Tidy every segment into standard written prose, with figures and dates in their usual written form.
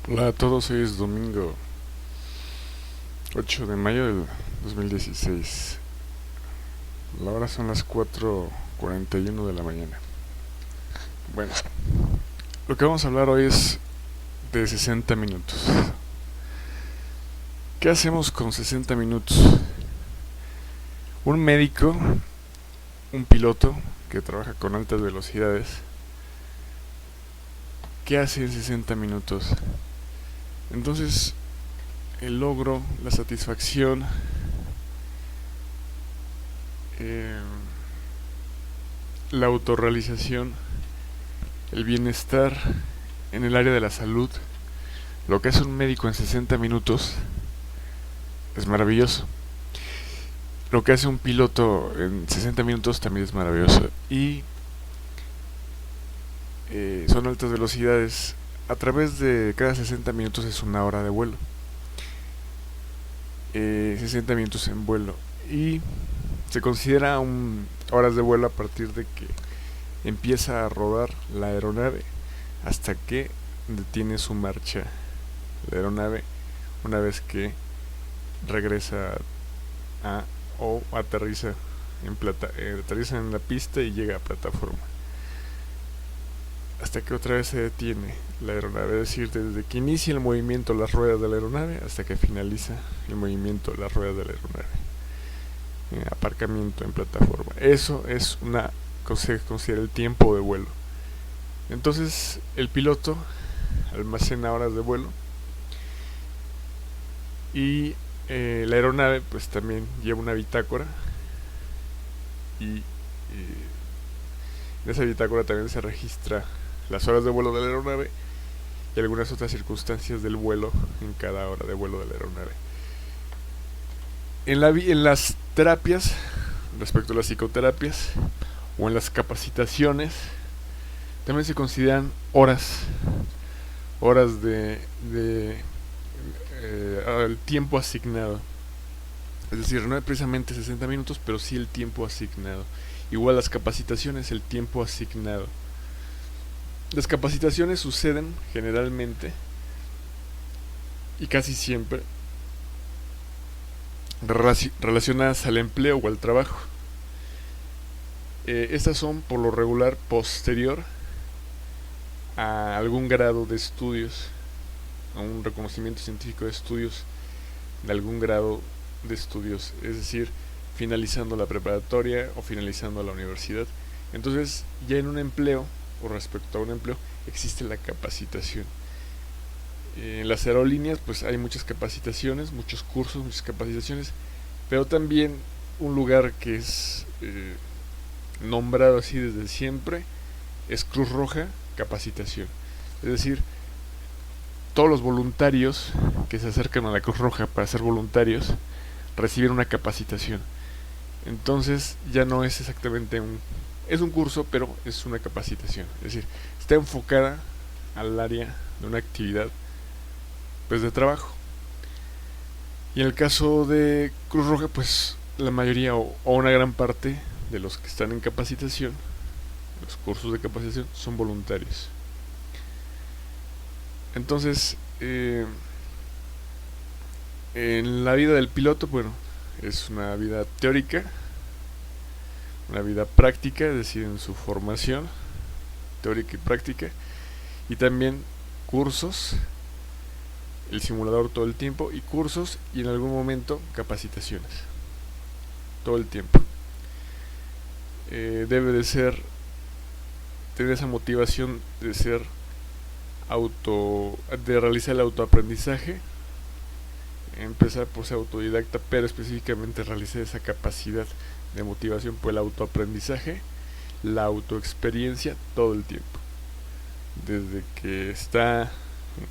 Hola a todos, hoy es domingo 8 de mayo del 2016. La hora son las 4:41 de la mañana. Bueno, lo que vamos a hablar hoy es de 60 minutos. ¿Qué hacemos con 60 minutos? Un médico, un piloto que trabaja con altas velocidades, ¿qué hace en 60 minutos? Entonces, el logro, la satisfacción, eh, la autorrealización, el bienestar en el área de la salud, lo que hace un médico en 60 minutos es maravilloso. Lo que hace un piloto en 60 minutos también es maravilloso. Y son altas velocidades. A través de cada 60 minutos es una hora de vuelo. 60 minutos en vuelo. Y se considera horas de vuelo a partir de que empieza a rodar la aeronave hasta que detiene su marcha la aeronave, una vez que regresa a o aterriza aterriza en la pista y llega a plataforma, hasta que otra vez se detiene la aeronave, es decir, desde que inicia el movimiento las ruedas de la aeronave hasta que finaliza el movimiento las ruedas de la aeronave, aparcamiento en plataforma. Eso es se considera el tiempo de vuelo. Entonces el piloto almacena horas de vuelo y la aeronave pues también lleva una bitácora y en esa bitácora también se registra las horas de vuelo de la aeronave y algunas otras circunstancias del vuelo en cada hora de vuelo de la aeronave. En las terapias, respecto a las psicoterapias o en las capacitaciones, también se consideran horas al tiempo asignado. Es decir, no es precisamente 60 minutos, pero sí el tiempo asignado. Igual las capacitaciones, el tiempo asignado. Las capacitaciones suceden generalmente y casi siempre relacionadas al empleo o al trabajo. Estas son por lo regular posterior a algún grado de estudios, a un reconocimiento científico de estudios, de algún grado de estudios, es decir, finalizando la preparatoria o finalizando la universidad. Entonces, ya en un empleo o respecto a un empleo existe la capacitación. En las aerolíneas pues hay muchas capacitaciones, muchos cursos, muchas capacitaciones, pero también un lugar que es nombrado así desde siempre es Cruz Roja Capacitación. Es decir, todos los voluntarios que se acercan a la Cruz Roja para ser voluntarios reciben una capacitación. Entonces ya no es exactamente es un curso, pero es una capacitación. Es decir, está enfocada al área de una actividad pues de trabajo. Y en el caso de Cruz Roja, pues la mayoría o una gran parte de los que están en capacitación, los cursos de capacitación, son voluntarios. Entonces, en la vida del piloto, bueno, es una vida teórica, una vida práctica, es decir, en su formación teórica y práctica, y también cursos, el simulador todo el tiempo, y cursos y en algún momento capacitaciones, todo el tiempo. Debe de tener esa motivación de de realizar el autoaprendizaje, empezar por ser autodidacta, pero específicamente realizar esa capacidad de motivación por el autoaprendizaje, la autoexperiencia todo el tiempo, desde que está en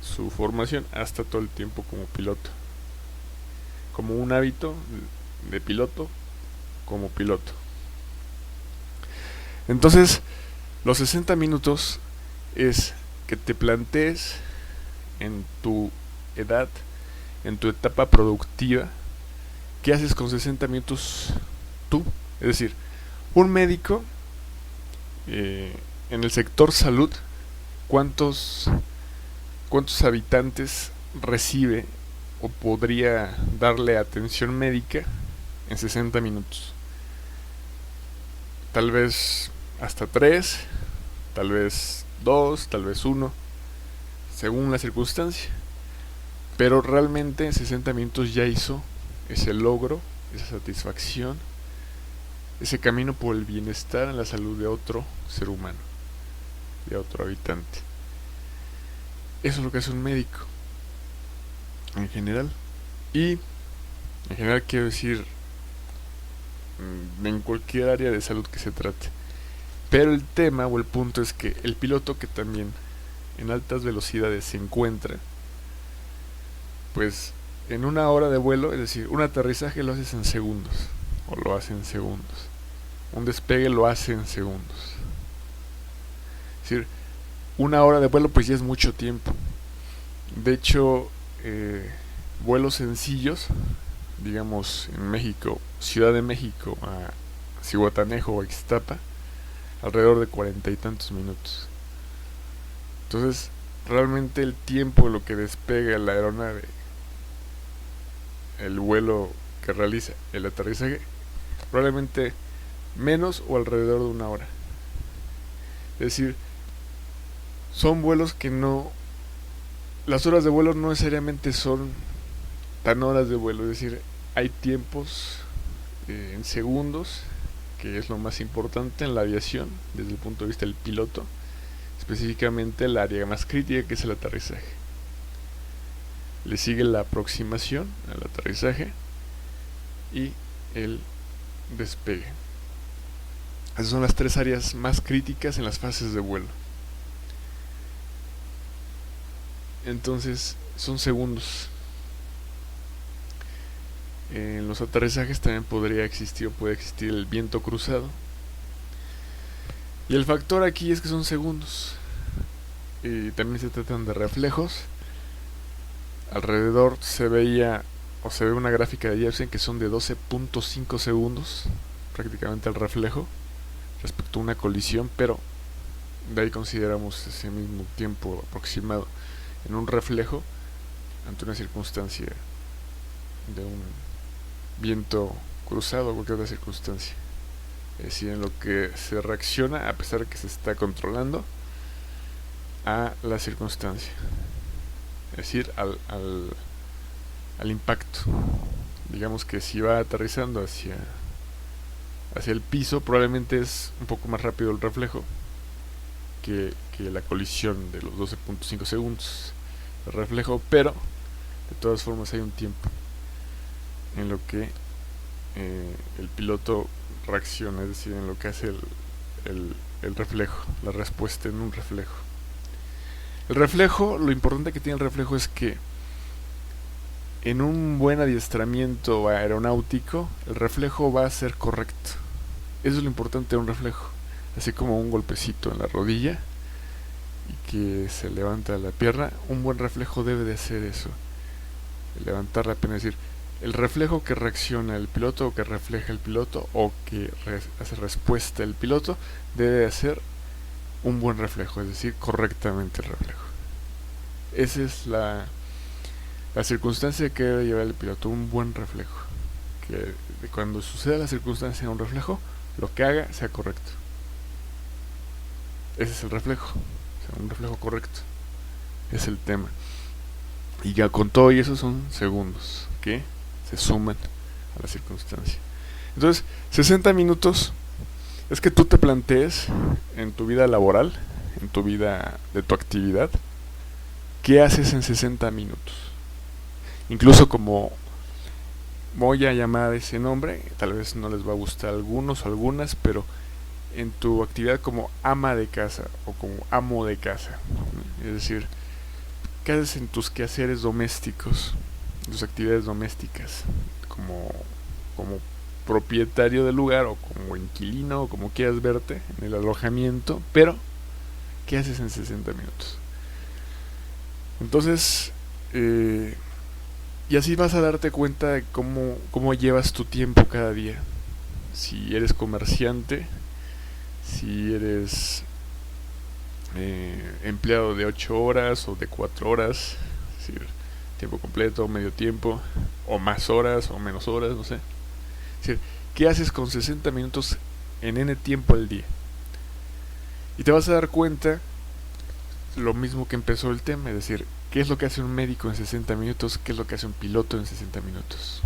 su formación hasta todo el tiempo como piloto, como un hábito de piloto, como piloto. Entonces, los 60 minutos es que te plantees en tu edad, en tu etapa productiva, ¿qué haces con 60 minutos tú? Es decir, un médico en el sector salud, ¿cuántos ¿Cuántos habitantes recibe o podría darle atención médica en 60 minutos? Tal vez hasta 3, tal vez 2, tal vez 1, según la circunstancia. Pero realmente en 60 minutos ya hizo ese logro, esa satisfacción, ese camino por el bienestar en la salud de otro ser humano, de otro habitante. Eso es lo que hace un médico, en general. Y en general quiero decir, en cualquier área de salud que se trate. Pero el tema o el punto es que el piloto, que también en altas velocidades se encuentra, pues en una hora de vuelo, es decir, un aterrizaje lo haces en segundos, o lo hace en segundos. Un despegue lo hace en segundos. Es decir, una hora de vuelo pues ya es mucho tiempo. De hecho, vuelos sencillos, digamos en México, Ciudad de México a Zihuatanejo o Ixtapa, alrededor de 40 y tantos minutos. Entonces, realmente el tiempo, lo que despega la aeronave, el vuelo que realiza el aterrizaje, probablemente menos o alrededor de una hora. Es decir, son vuelos que no... Las horas de vuelo no necesariamente son tan horas de vuelo, es decir, hay tiempos en segundos, que es lo más importante en la aviación desde el punto de vista del piloto, específicamente el área más crítica, que es el aterrizaje. Le sigue la aproximación al aterrizaje y el despegue. Esas son las tres áreas más críticas en las fases de vuelo. Entonces son segundos. En los aterrizajes también podría existir o puede existir el viento cruzado. Y el factor aquí es que son segundos. Y también se tratan de reflejos. Alrededor se veía o se ve una gráfica de Jepsen que son de 12.5 segundos, prácticamente el reflejo, respecto a una colisión, pero de ahí consideramos ese mismo tiempo aproximado en un reflejo ante una circunstancia de un viento cruzado o cualquier otra circunstancia. Es decir, en lo que se reacciona a pesar de que se está controlando a la circunstancia, es decir, al impacto. Digamos que si va aterrizando hacia el piso, probablemente es un poco más rápido el reflejo que la colisión de los 12.5 segundos de reflejo, pero de todas formas hay un tiempo en lo que el piloto reacciona, es decir, en lo que hace el reflejo, la respuesta en un reflejo. El reflejo, lo importante que tiene el reflejo es que en un buen adiestramiento aeronáutico, el reflejo va a ser correcto. Eso es lo importante de un reflejo. Así como un golpecito en la rodilla y que se levanta la pierna, un buen reflejo debe de hacer eso. Levantar la pierna, es decir, el reflejo que reacciona el piloto o que refleja el piloto o que hace respuesta el piloto debe de hacer un buen reflejo, es decir, correctamente el reflejo. Esa es la circunstancia que debe llevar el piloto, un buen reflejo. Que cuando suceda la circunstancia de un reflejo, lo que haga sea correcto. Ese es el reflejo, o sea, un reflejo correcto. Es el tema. Y ya con todo y eso son segundos que se suman a la circunstancia. Entonces, 60 minutos es que tú te plantees en tu vida laboral, en tu vida de tu actividad, ¿qué haces en 60 minutos? Incluso como voy a llamar ese nombre, tal vez no les va a gustar a algunos o algunas, pero en tu actividad como ama de casa o como amo de casa, es decir, ¿qué haces en tus quehaceres domésticos, en tus actividades domésticas, como propietario del lugar o como inquilino o como quieras verte en el alojamiento, pero ¿qué haces en 60 minutos? Entonces, y así vas a darte cuenta de cómo llevas tu tiempo cada día. Si eres comerciante, si eres empleado de 8 horas o de 4 horas, es decir, tiempo completo, medio tiempo, o más horas o menos horas, no sé. Es decir, ¿qué haces con 60 minutos en N tiempo al día? Y te vas a dar cuenta lo mismo que empezó el tema, es decir, ¿qué es lo que hace un médico en 60 minutos? ¿Qué es lo que hace un piloto en 60 minutos?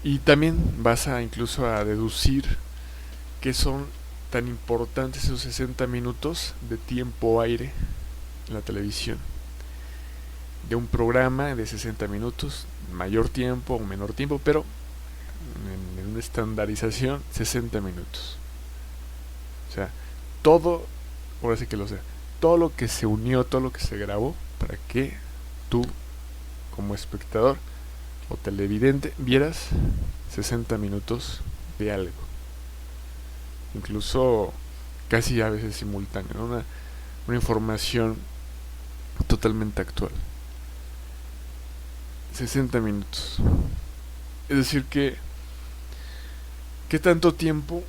Y también vas a incluso a deducir que son tan importantes esos 60 minutos de tiempo aire en la televisión. De un programa de 60 minutos, mayor tiempo o menor tiempo, pero en una estandarización, 60 minutos. O sea, todo, ahora sí que lo sé, todo lo que se unió, todo lo que se grabó para que tú, como espectador o televidente, vieras 60 minutos de algo. Incluso casi a veces simultáneo, ¿no? Una información totalmente actual. 60 minutos. Es decir que, ¿qué tanto tiempo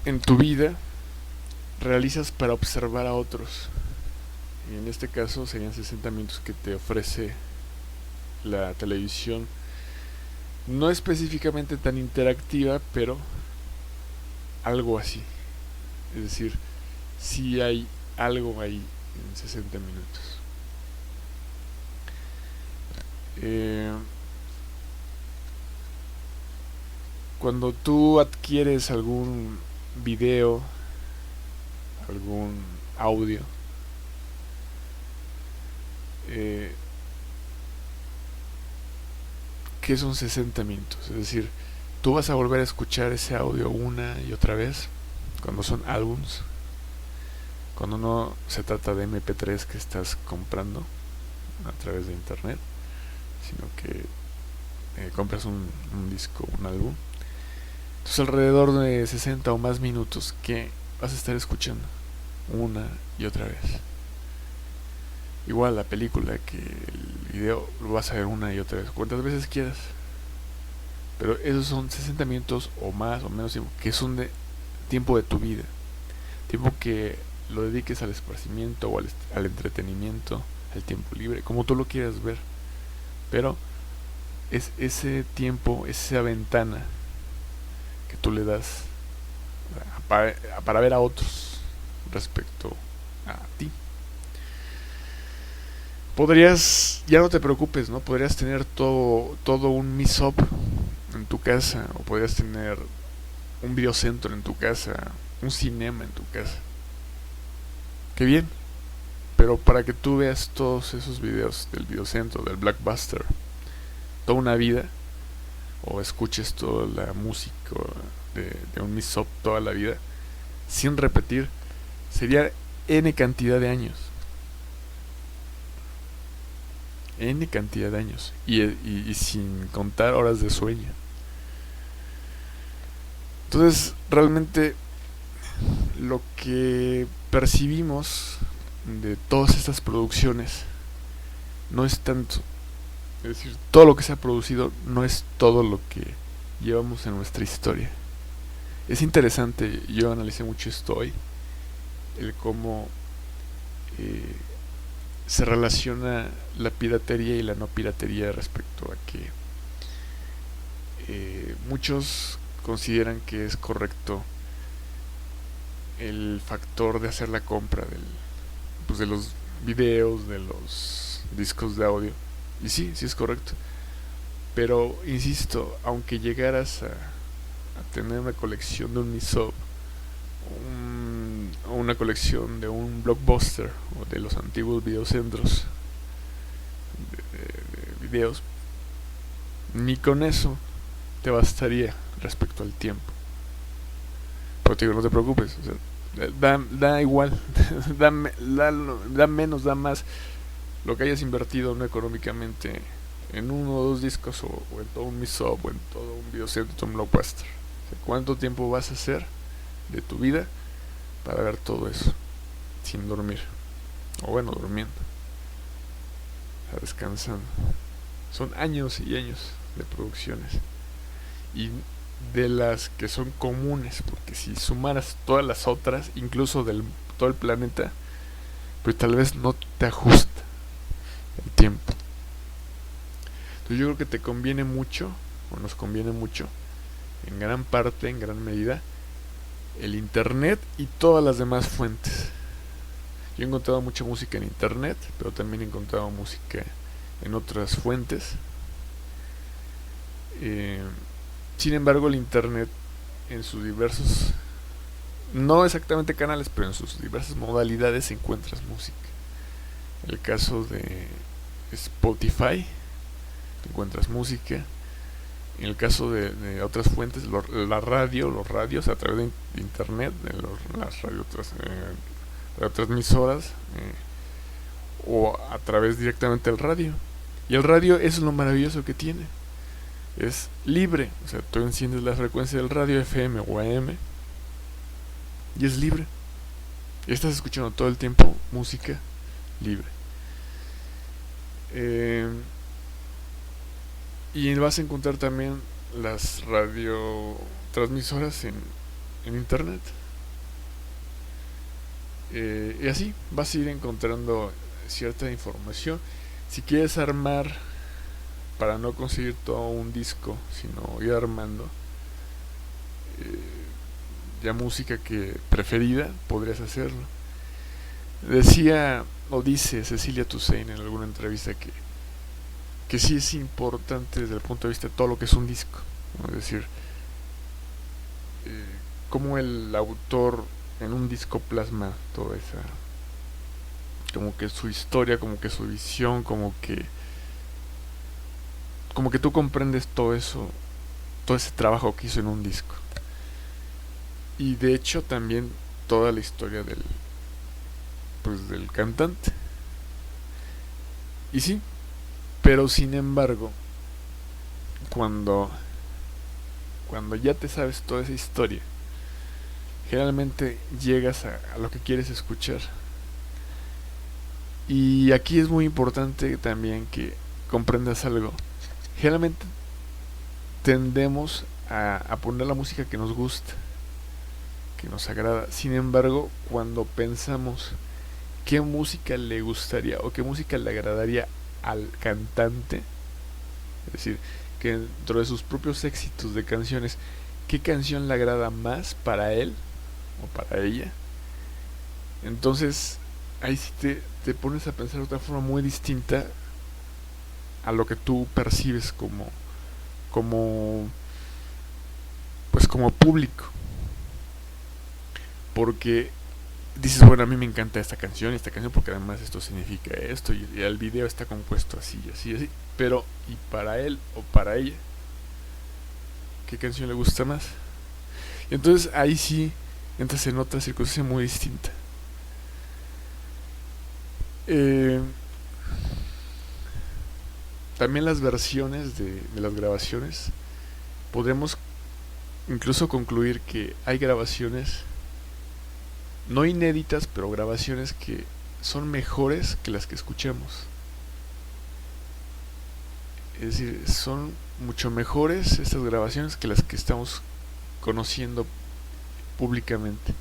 en tu vida realizas para observar a otros? Y en este caso serían 60 minutos que te ofrece la televisión. No específicamente tan interactiva, pero algo así. Es decir, si hay algo ahí en 60 minutos. Cuando tú adquieres algún video, algún audio, ¿qué son 60 minutos? Es decir, tú vas a volver a escuchar ese audio una y otra vez cuando son álbums, cuando no se trata de MP3 que estás comprando a través de internet, sino que compras un disco, un álbum. Entonces alrededor de 60 o más minutos que vas a estar escuchando una y otra vez. Igual la película, que el video lo vas a ver una y otra vez, cuantas veces quieras. Pero esos son 60 minutos o más o menos tiempo, que son de tiempo de tu vida. Tiempo que lo dediques al esparcimiento o al entretenimiento, al tiempo libre, como tú lo quieras ver. Pero es ese tiempo, esa ventana que tú le das para ver a otros respecto a ti. Podrías, ya no te preocupes, ¿no? Podrías tener todo un Mix-up en tu casa, o podrías tener un videocentro en tu casa, un cinema en tu casa. Qué bien. Pero para que tú veas todos esos videos del videocentro, del Blockbuster, toda una vida, o escuches toda la música de un Mix-up toda la vida, sin repetir, sería N cantidad de años. N cantidad de años. Y sin contar horas de sueño. Entonces, realmente lo que percibimos de todas estas producciones no es tanto. Es decir, todo lo que se ha producido no es todo lo que llevamos en nuestra historia. Es interesante, yo analicé mucho esto hoy, el cómo se relaciona la piratería y la no piratería respecto a que muchos consideran que es correcto el factor de hacer la compra de los videos, de los discos de audio. Y sí es correcto. Pero, insisto, aunque llegaras a tener una colección de un Mix-up, o una colección de un Blockbuster, o de los antiguos videocentros de videos, ni con eso te bastaría respecto al tiempo. Pero te digo, no te preocupes, o sea, da igual, da menos, da más lo que hayas invertido no económicamente en uno o dos discos, o en todo un Mix-up, o en todo un videocentro, un Blockbuster. O sea, ¿cuánto tiempo vas a hacer de tu vida para ver todo eso sin dormir? O bueno, durmiendo, o sea, descansando. Son años y años de producciones. Y de las que son comunes, porque si sumaras todas las otras, incluso del todo el planeta, pues tal vez no te ajusta el tiempo. Entonces yo creo que te conviene mucho, o nos conviene mucho, en gran parte, en gran medida, el internet y todas las demás fuentes. Yo he encontrado mucha música en internet, pero también he encontrado música en otras fuentes. Sin embargo, el internet en sus diversos, no exactamente canales, pero en sus diversas modalidades encuentras música. En el caso de Spotify, encuentras música. En el caso de otras fuentes, la radio, los radios a través de internet, de las radiotransmisoras, o a través directamente del radio. Y el radio es lo maravilloso que tiene. Es libre, o sea, tú enciendes la frecuencia del radio FM o AM y es libre. Y estás escuchando todo el tiempo música libre. Y vas a encontrar también las radiotransmisoras en internet. Y así vas a ir encontrando cierta información. Si quieres armar, para no conseguir todo un disco, sino ir armando ya música que preferida, podrías hacerlo. Decía o dice Cecilia Toussaint en alguna entrevista que sí es importante desde el punto de vista de todo lo que es un disco, ¿no? Es decir, cómo el autor en un disco plasma toda esa, como que su historia, como que su visión, como que tú comprendes todo eso, todo ese trabajo que hizo en un disco. Y de hecho también toda la historia del cantante. Y sí, pero sin embargo, cuando ya te sabes toda esa historia, generalmente llegas a lo que quieres escuchar. Y aquí es muy importante también que comprendas algo. Generalmente tendemos a poner la música que nos gusta, que nos agrada. Sin embargo, cuando pensamos qué música le gustaría o qué música le agradaría al cantante, es decir, que dentro de sus propios éxitos de canciones, qué canción le agrada más para él o para ella, entonces ahí sí te pones a pensar de otra forma muy distinta a lo que tú percibes como público, porque dices, bueno, a mí me encanta esta canción porque además esto significa esto y el video está compuesto así, así, así, pero ¿y para él o para ella qué canción le gusta más? Y entonces ahí sí entras en otra circunstancia muy distinta. También las versiones de las grabaciones, podremos incluso concluir que hay grabaciones no inéditas, pero grabaciones que son mejores que las que escuchamos. Es decir, son mucho mejores estas grabaciones que las que estamos conociendo públicamente.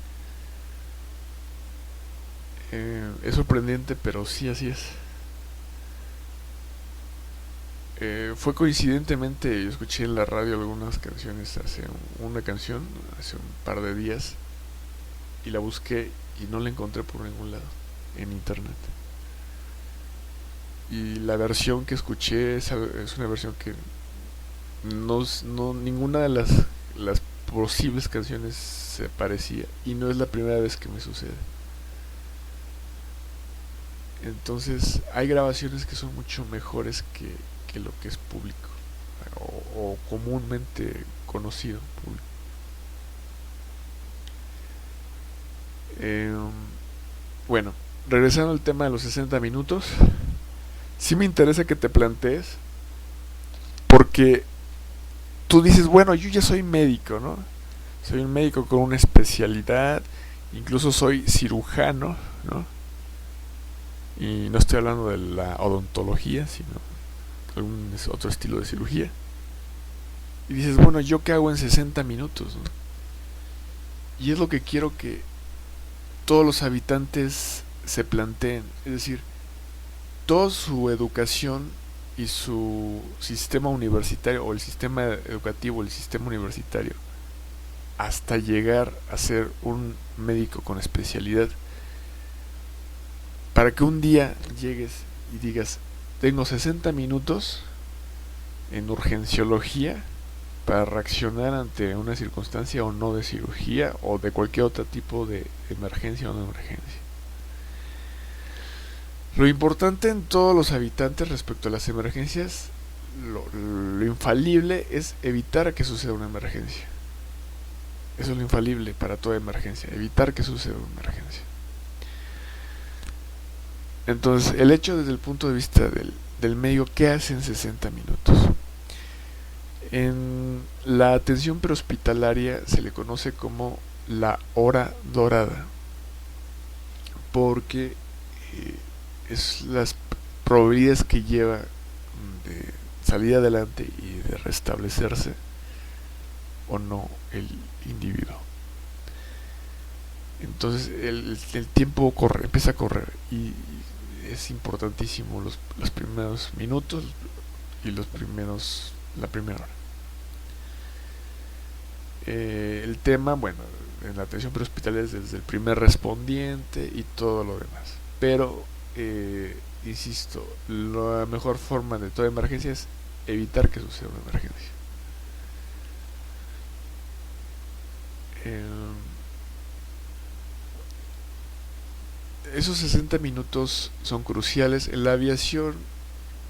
Es sorprendente, pero sí, así es. Fue coincidentemente, yo escuché en la radio algunas canciones hace un par de días, y la busqué y no la encontré por ningún lado en internet. Y la versión que escuché es una versión que no ninguna de las posibles canciones se parecía, y no es la primera vez que me sucede. Entonces hay grabaciones que son mucho mejores que lo que es público o comúnmente conocido público. Bueno, regresando al tema de los 60 minutos, sí me interesa que te plantees, porque tú dices, bueno, yo ya soy médico, ¿no? Soy un médico con una especialidad, incluso soy cirujano, ¿no? Y no estoy hablando de la odontología, sino de algún otro estilo de cirugía. Y dices, bueno, ¿yo qué hago en 60 minutos? ¿No? Y es lo que quiero que todos los habitantes se planteen. Es decir, toda su educación y su sistema universitario, o el sistema educativo, el sistema universitario, hasta llegar a ser un médico con especialidad, para que un día llegues y digas, tengo 60 minutos en urgenciología para reaccionar ante una circunstancia o no de cirugía o de cualquier otro tipo de emergencia o no emergencia. Lo importante en todos los habitantes respecto a las emergencias, lo infalible es evitar que suceda una emergencia. Eso es lo infalible para toda emergencia, evitar que suceda una emergencia. Entonces, el hecho desde el punto de vista del medio, ¿qué hace en 60 minutos? En la atención prehospitalaria se le conoce como la hora dorada, porque es las probabilidades que lleva de salir adelante y de restablecerse o no el individuo. Entonces el tiempo empieza a correr y es importantísimo los primeros minutos y la primera hora. El tema, bueno, en la atención prehospitalaria es desde el primer respondiente y todo lo demás. Pero, insisto, la mejor forma de toda emergencia es evitar que suceda una emergencia. Esos 60 minutos son cruciales. En la aviación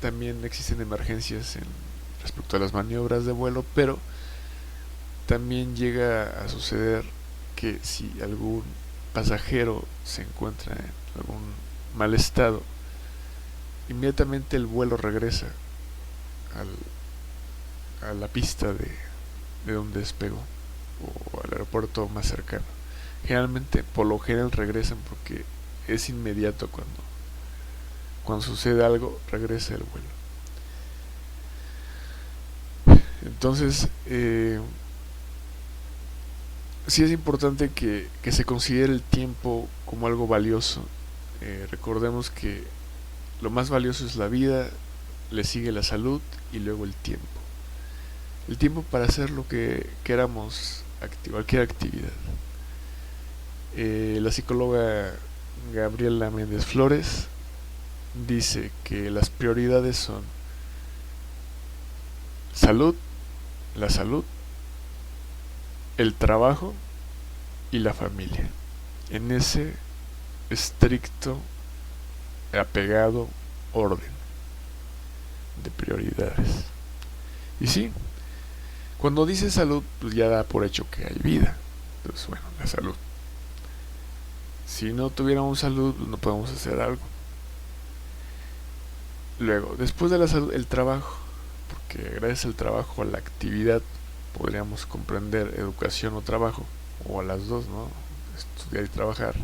también existen emergencias respecto a las maniobras de vuelo, pero también llega a suceder que si algún pasajero se encuentra en algún mal estado, inmediatamente el vuelo regresa a la pista de donde despegó o al aeropuerto más cercano. Generalmente, por lo general, regresan porque es inmediato cuando sucede algo, regresa el vuelo. Entonces, sí es importante que se considere el tiempo como algo valioso. Recordemos que lo más valioso es la vida, le sigue la salud y luego el tiempo. El tiempo para hacer lo que queramos, cualquier actividad. La psicóloga Gabriela Méndez Flores dice que las prioridades son la salud, el trabajo y la familia, en ese estricto, apegado orden de prioridades. Y sí, cuando dice salud, pues ya da por hecho que hay vida. Entonces, bueno, la salud. Si no tuviéramos salud, pues no podemos hacer algo. Luego, después de la salud, el trabajo, porque gracias al trabajo, a la actividad, podríamos comprender educación o trabajo, o a las dos, ¿no? Estudiar y trabajar.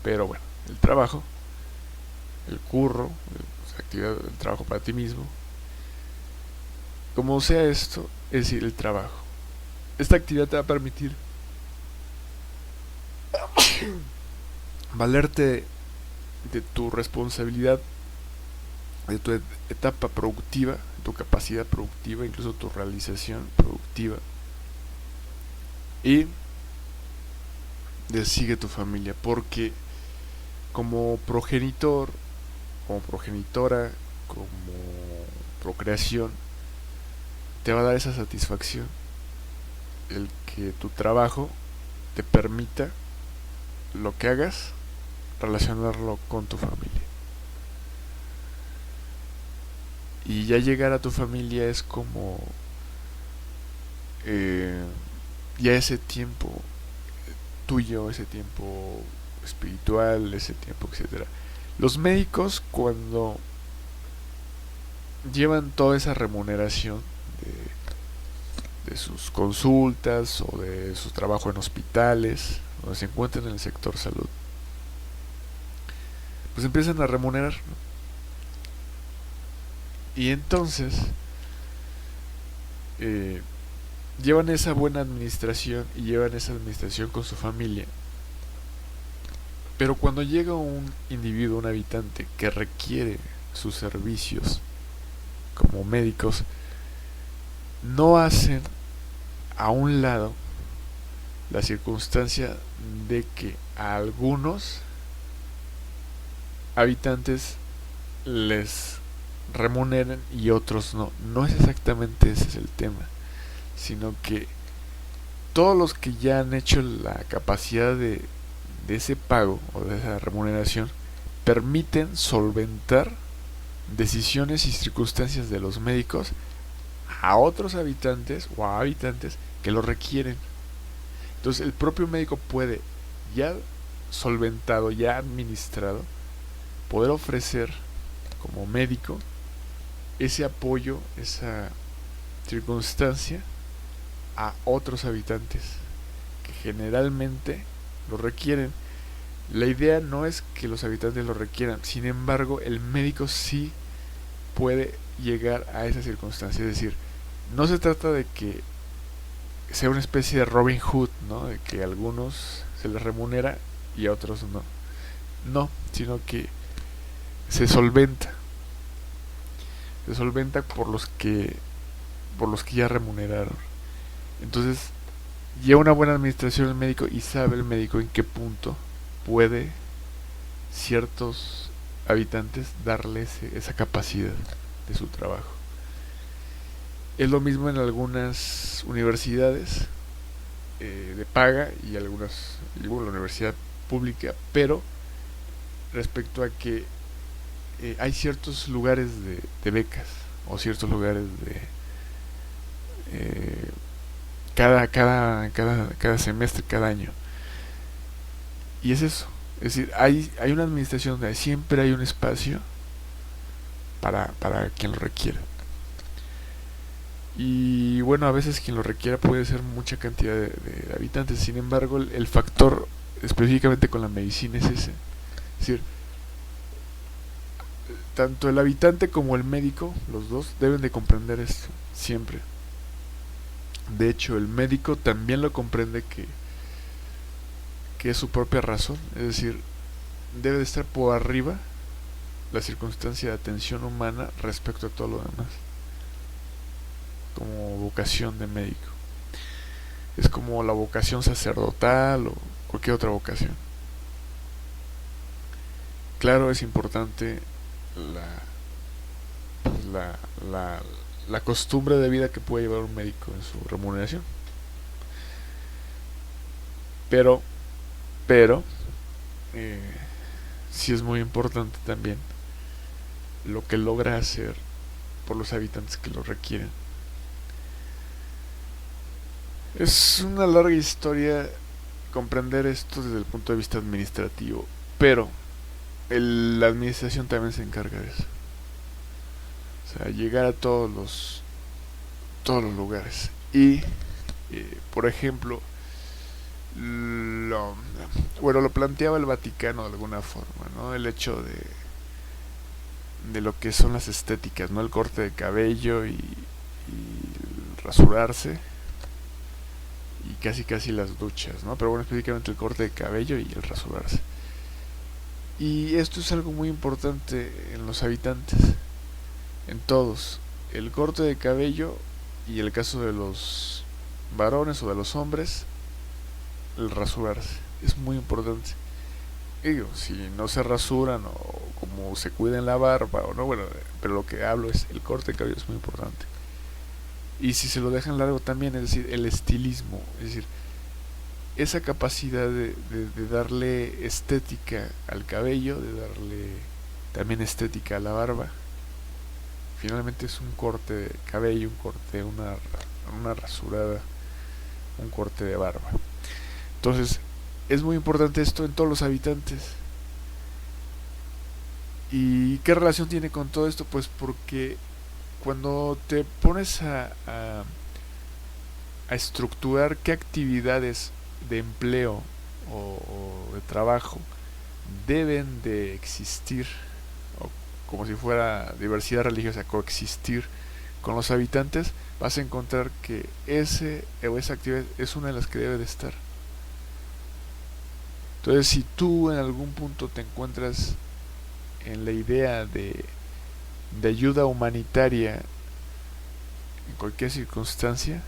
Pero bueno, el trabajo, el curro, el trabajo para ti mismo, como sea esto, es decir, el trabajo. Esta actividad te va a permitir valerte de tu responsabilidad, de tu etapa productiva, tu capacidad productiva, incluso tu realización productiva, y de sigue tu familia, porque como progenitor, como progenitora, como procreación, te va a dar esa satisfacción el que tu trabajo te permita lo que hagas relacionarlo con tu familia. Y ya llegar a tu familia es como ya ese tiempo tuyo, ese tiempo espiritual, ese tiempo, etcétera. Los médicos, cuando llevan toda esa remuneración de sus consultas o de su trabajo en hospitales, donde se encuentran en el sector salud, pues empiezan a remunerar, ¿no? Y entonces llevan esa buena administración y llevan esa administración con su familia. Pero cuando llega un individuo, un habitante que requiere sus servicios como médicos, no hacen a un lado la circunstancia de que a algunos habitantes les remuneren y otros no. No es exactamente ese es el tema, sino que todos los que ya han hecho la capacidad de ese pago o de esa remuneración permiten solventar decisiones y circunstancias de los médicos a otros habitantes o a habitantes que lo requieren. Entonces el propio médico puede, ya solventado, ya administrado, poder ofrecer como médico ese apoyo, esa circunstancia a otros habitantes que generalmente lo requieren. La idea no es que los habitantes lo requieran, sin embargo el médico sí puede llegar a esa circunstancia. Es decir, no se trata de que sea una especie de Robin Hood, ¿no? De que a algunos se les remunera y a otros no. No, sino que se solventa. Se solventa por los que ya remuneraron. Entonces, lleva una buena administración el médico y sabe el médico en qué punto puede ciertos habitantes darle esa capacidad de su trabajo. Es lo mismo en algunas universidades de paga y algunas, y bueno, la universidad pública, pero respecto a que hay ciertos lugares de becas o ciertos lugares de cada semestre, cada año. Y es eso. Es decir, hay una administración donde siempre hay un espacio para quien lo requiera. Y bueno, a veces quien lo requiera puede ser mucha cantidad de habitantes. Sin embargo, el factor específicamente con la medicina es ese. Es decir, tanto el habitante como el médico, los dos, deben de comprender esto, siempre. De hecho, el médico también lo comprende que es su propia razón. Es decir, debe de estar por arriba la circunstancia de atención humana respecto a todo lo demás. Como vocación de médico. Es como la vocación sacerdotal o cualquier otra vocación. Claro, es importante la, la, la costumbre de vida que puede llevar un médico en su remuneración. Pero, pero, eh, sí es muy importante también lo que logra hacer por los habitantes que lo requieren. Es una larga historia comprender esto desde el punto de vista administrativo, pero la administración también se encarga de eso. O sea, llegar a todos los lugares. Y, por ejemplo, lo planteaba el Vaticano de alguna forma, ¿no? El hecho de lo que son las estéticas, ¿no? El corte de cabello y rasurarse y casi las duchas, ¿no? Pero bueno, específicamente el corte de cabello y el rasurarse. Y esto es algo muy importante en los habitantes, en todos. El corte de cabello y el caso de los varones o de los hombres, el rasurarse. Es muy importante. Y digo, si no se rasuran o como se cuiden la barba o no, bueno, pero lo que hablo es el corte de cabello es muy importante. Y si se lo dejan largo también, es decir, el estilismo, es decir, esa capacidad de darle estética al cabello, de darle también estética a la barba. Finalmente es un corte de cabello, un corte, una rasurada, un corte de barba. Entonces, es muy importante esto en todos los habitantes. ¿Y qué relación tiene con todo esto? Pues porque cuando te pones a estructurar qué actividades de empleo o de trabajo deben de existir, o como si fuera diversidad religiosa, coexistir con los habitantes, vas a encontrar que ese o esa actividad es una de las que debe de estar. Entonces, si tú en algún punto te encuentras en la idea de ayuda humanitaria en cualquier circunstancia,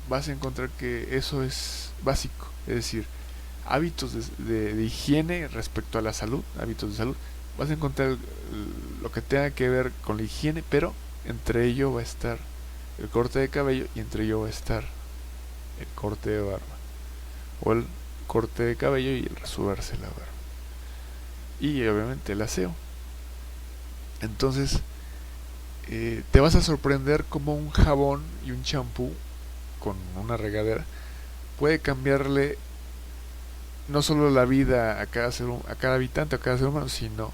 vas a encontrar que eso es básico, es decir, hábitos de higiene respecto a la salud, hábitos de salud, vas a encontrar lo que tenga que ver con la higiene, pero entre ello va a estar el corte de cabello y entre ello va a estar el corte de barba, o el corte de cabello y el rasurarse la barba, y obviamente el aseo. Entonces te vas a sorprender como un jabón y un champú con una regadera puede cambiarle no solo la vida a cada habitante, a cada ser humano, sino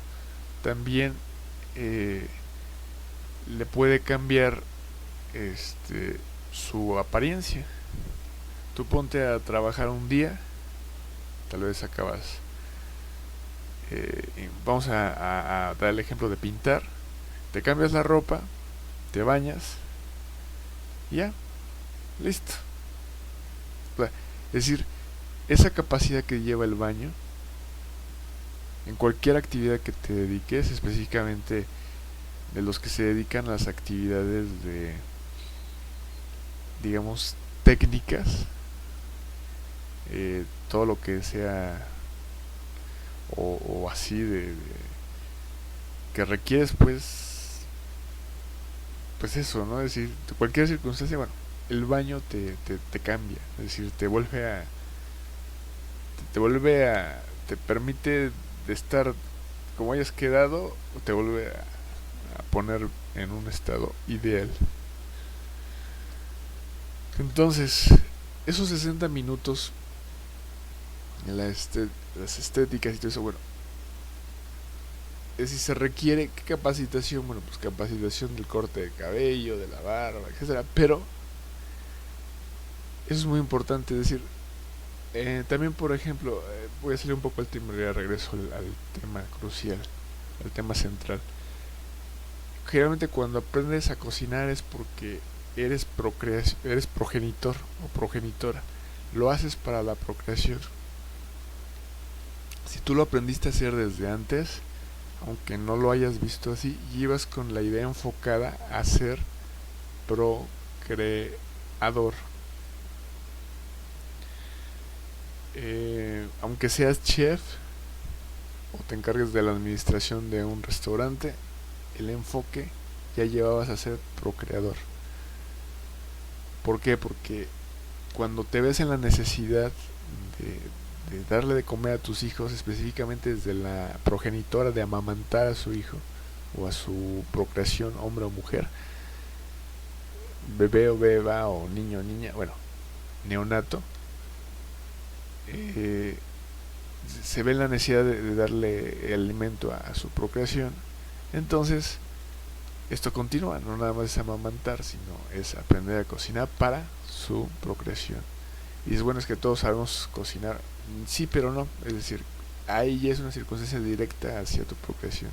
también le puede cambiar su apariencia. Tú ponte a trabajar un día, tal vez acabas, vamos a dar el ejemplo de pintar, te cambias la ropa, te bañas y ya, listo. Es decir, esa capacidad que lleva el baño en cualquier actividad que te dediques, específicamente de los que se dedican a las actividades de, digamos, técnicas, todo lo que sea o así de que requieres pues eso, ¿no? Es decir, cualquier circunstancia, bueno, el baño te cambia, es decir, te permite de estar como hayas quedado, te vuelve a poner en un estado ideal. Entonces, esos 60 minutos, las estéticas y todo eso, bueno, si se requiere, ¿qué capacitación? Bueno, pues capacitación del corte de cabello, de la barba, etcétera. Pero eso es muy importante, es decir, también, por ejemplo, voy a salir un poco al tema, ya regreso al tema crucial, al tema central. Generalmente cuando aprendes a cocinar es porque eres progenitor o progenitora, lo haces para la procreación. Si tú lo aprendiste a hacer desde antes, aunque no lo hayas visto así, ibas con la idea enfocada a ser procreador. Aunque seas chef o te encargues de la administración de un restaurante, el enfoque ya llevabas a ser procreador. ¿Por qué? Porque cuando te ves en la necesidad de darle de comer a tus hijos, específicamente desde la progenitora, de amamantar a su hijo o a su procreación, hombre o mujer, bebé o beba o niño o niña, bueno, neonato, se ve la necesidad de darle el alimento a su procreación. Entonces esto continúa, no nada más es amamantar, sino es aprender a cocinar para su procreación. Y es bueno, es que todos sabemos cocinar, sí, pero no, es decir, ahí ya es una circunstancia directa hacia tu procreación.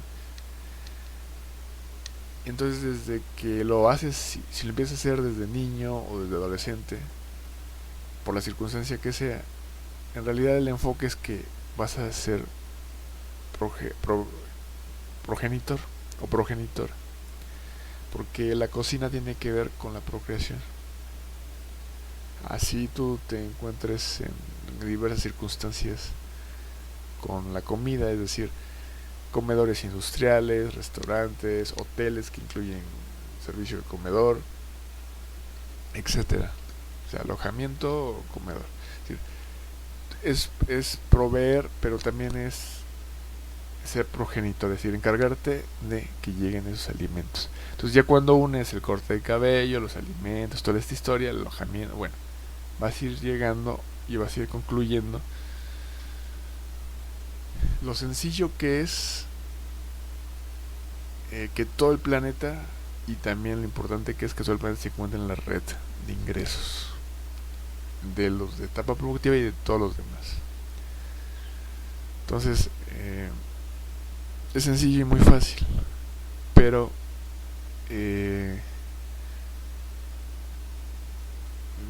Entonces, desde que lo haces, si lo empiezas a hacer desde niño o desde adolescente, por la circunstancia que sea, en realidad el enfoque es que vas a ser progenitor o progenitor, porque la cocina tiene que ver con la procreación. Así tú te encuentres en diversas circunstancias con la comida, es decir, comedores industriales, restaurantes, hoteles que incluyen servicio de comedor, etcétera. O sea, alojamiento, comedor. Es proveer, pero también es ser progenitor, es decir, encargarte de que lleguen esos alimentos. Entonces ya cuando unes el corte de cabello, los alimentos, toda esta historia, el alojamiento, bueno, vas a ir llegando y vas a ir concluyendo lo sencillo que es que todo el planeta, y también lo importante que es que todo el planeta se encuentre en la red de ingresos de los de etapa productiva y de todos los demás. Entonces es sencillo y muy fácil, pero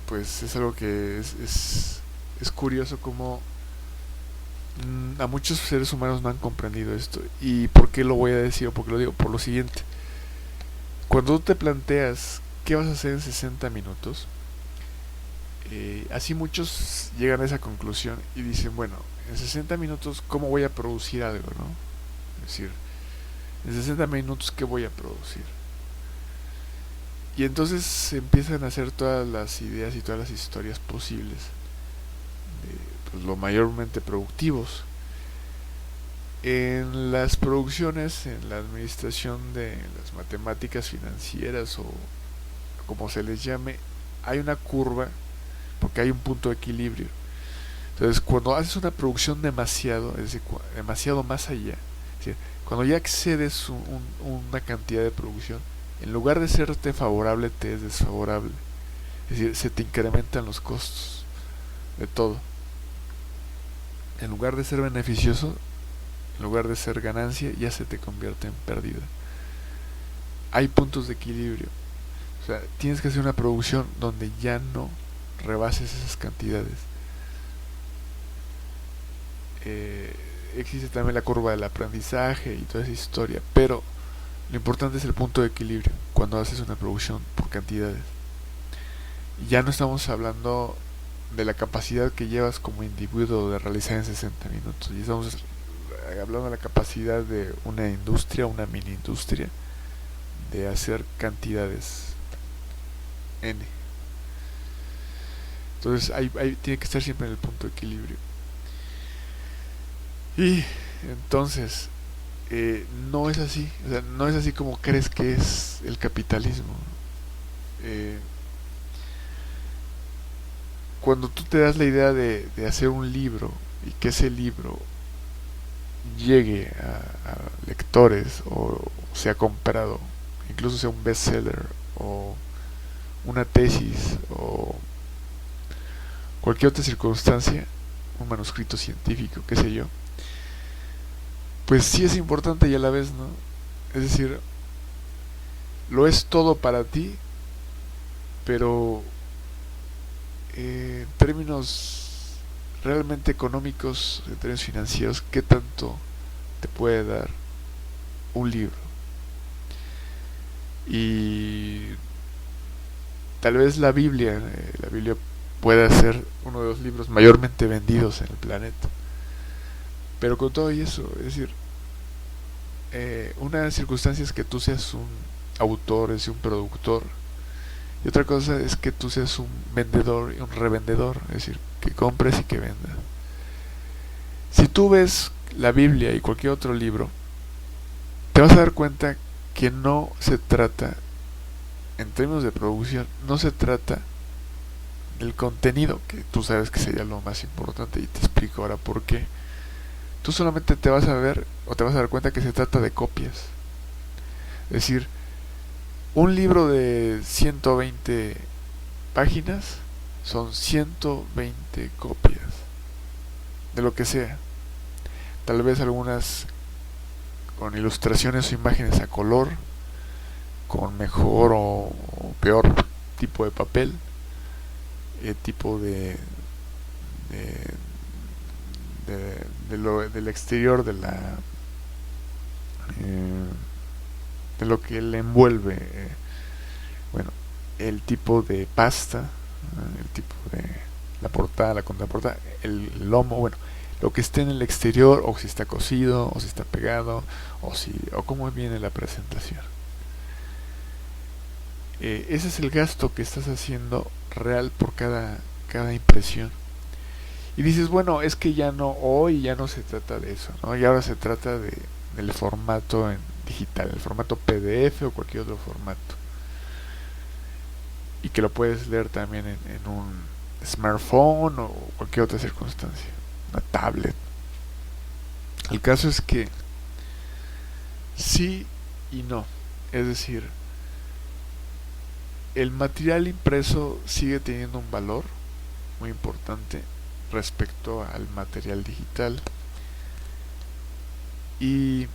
pues es algo que es curioso como a muchos seres humanos no han comprendido esto. ¿Y por qué lo voy a decir o por qué lo digo? Por lo siguiente. Cuando tú te planteas qué vas a hacer en 60 minutos, así muchos llegan a esa conclusión y dicen, bueno, en 60 minutos, ¿cómo voy a producir algo, no? Es decir, en 60 minutos, ¿qué voy a producir? Y entonces se empiezan a hacer todas las ideas y todas las historias posibles, de, pues, lo mayormente productivos. En las producciones, en la administración de las matemáticas financieras o como se les llame, hay una curva porque hay un punto de equilibrio. Entonces, cuando haces una producción demasiado, es decir, demasiado más allá, es decir, cuando ya excedes una cantidad de producción, en lugar de serte favorable, te es desfavorable. Es decir, se te incrementan los costos de todo. En lugar de ser beneficioso, en lugar de ser ganancia, ya se te convierte en pérdida. Hay puntos de equilibrio. O sea, tienes que hacer una producción donde ya no rebases esas cantidades. Existe también la curva del aprendizaje y toda esa historia, pero lo importante es el punto de equilibrio cuando haces una producción por cantidades. Ya no estamos hablando de la capacidad que llevas como individuo de realizar en 60 minutos, ya estamos hablando de la capacidad de una industria, una mini industria, de hacer cantidades N. Entonces tiene que estar siempre en el punto de equilibrio. Y entonces, no es así, o sea, no es así como crees que es el capitalismo. Eh, Cuando tú te das la idea de hacer un libro y que ese libro llegue a lectores o sea comprado, incluso sea un bestseller o una tesis o cualquier otra circunstancia, un manuscrito científico, qué sé yo, pues sí es importante y a la vez no. Es decir, lo es todo para ti, pero en términos realmente económicos, en términos financieros, ¿qué tanto te puede dar un libro? Y tal vez la Biblia pueda ser uno de los libros mayormente vendidos en el planeta. Pero con todo y eso, es decir, una circunstancia es que tú seas un autor, es decir, un productor, y otra cosa es que tú seas un vendedor y un revendedor, es decir, que compres y que vendas. Si tú ves la Biblia y cualquier otro libro, te vas a dar cuenta que no se trata, en términos de producción, no se trata del contenido, que tú sabes que sería lo más importante, y te explico ahora por qué. Tú solamente te vas a ver o te vas a dar cuenta que se trata de copias. Es decir, un libro de 120 páginas son 120 copias de lo que sea. Tal vez algunas con ilustraciones o imágenes a color, con mejor o peor tipo de papel, tipo de, del exterior eh, de lo que le envuelve, bueno, el tipo de pasta, el tipo de la portada, la contraportada, el lomo, bueno, lo que esté en el exterior, o si está cosido, o si está pegado, o cómo viene la presentación. Ese es el gasto que estás haciendo real por cada impresión. Y dices, bueno, es que hoy ya no se trata de eso, ¿no? Y ahora se trata del formato en digital, el formato PDF o cualquier otro formato. Y que lo puedes leer también en un smartphone o cualquier otra circunstancia, una tablet. El caso es que sí y no. Es decir, el material impreso sigue teniendo un valor muy importante respecto al material digital. Y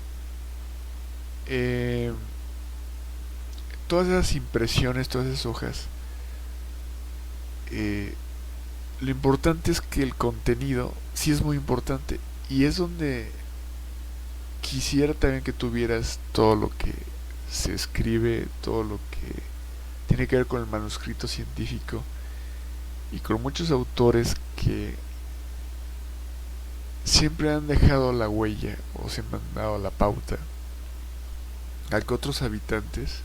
todas esas impresiones, todas esas hojas, eh, lo importante es que el contenido sí es muy importante, y es donde quisiera también que tuvieras todo lo que se escribe, todo lo que tiene que ver con el manuscrito científico, y con muchos autores que siempre han dejado la huella o siempre han dado la pauta a que otros habitantes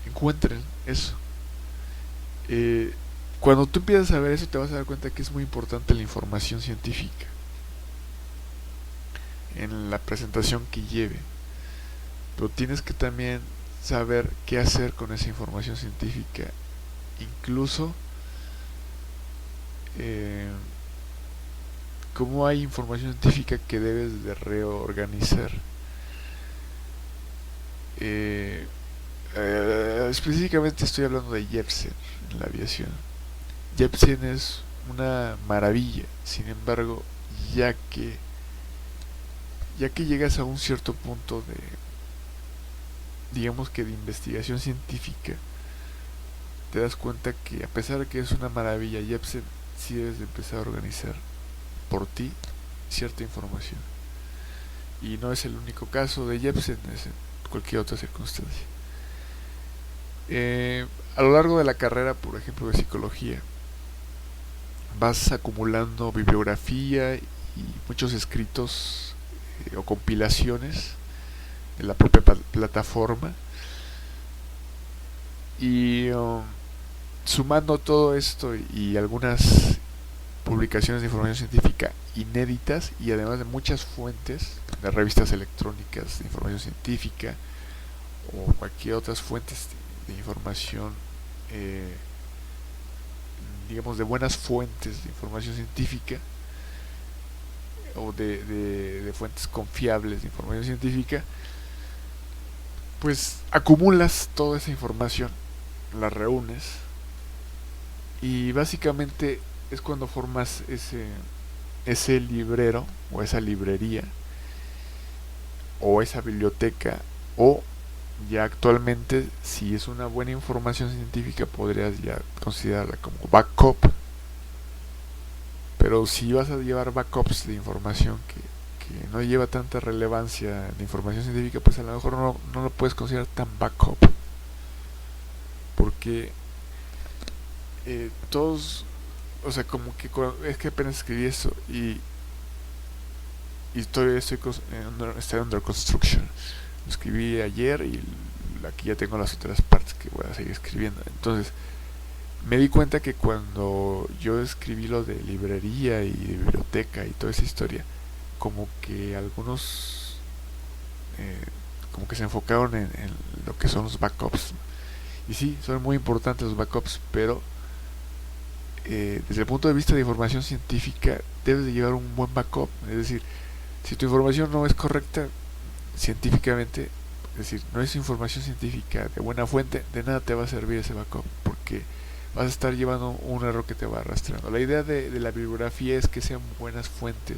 encuentren eso. Eh, Cuando tú empiezas a ver eso, te vas a dar cuenta que es muy importante la información científica en la presentación que lleve, pero tienes que también saber qué hacer con esa información científica, incluso eh, cómo hay información científica que debes de reorganizar. Eh, Específicamente estoy hablando de Jepsen en la aviación. Jepsen es una maravilla, sin embargo, ya que ya que llegas a un cierto punto de, digamos que de investigación científica, te das cuenta que a pesar de que es una maravilla Jepsen, sí debes de empezar a organizar por ti cierta información. Y no es el único caso de Jepsen, es en cualquier otra circunstancia. A lo largo de la carrera, por ejemplo, de psicología, vas acumulando bibliografía y muchos escritos o compilaciones de la propia plataforma, y sumando todo esto y algunas publicaciones de información científica inéditas, y además de muchas fuentes de revistas electrónicas de información científica o cualquier otras fuentes de información, digamos de buenas fuentes de información científica o de fuentes confiables de información científica, pues acumulas toda esa información, la reúnes, y básicamente es cuando formas ese librero o esa librería o esa biblioteca, o ya actualmente, si es una buena información científica, podrías ya considerarla como backup. Pero si vas a llevar backups de información que no lleva tanta relevancia de información científica, pues a lo mejor no lo puedes considerar tan backup, porque todos, o sea, como que es que apenas escribí eso y estoy under construction. Lo escribí ayer y aquí ya tengo las otras partes que voy a seguir escribiendo. Entonces me di cuenta que cuando yo escribí lo de librería y de biblioteca y toda esa historia, como que algunos como que se enfocaron en lo que son los backups. Y sí, son muy importantes los backups, pero desde el punto de vista de información científica debes de llevar un buen backup. Es decir, si tu información no es correcta científicamente, es decir, no es información científica de buena fuente, de nada te va a servir ese backup, porque vas a estar llevando un error que te va arrastrando. La idea de la bibliografía es que sean buenas fuentes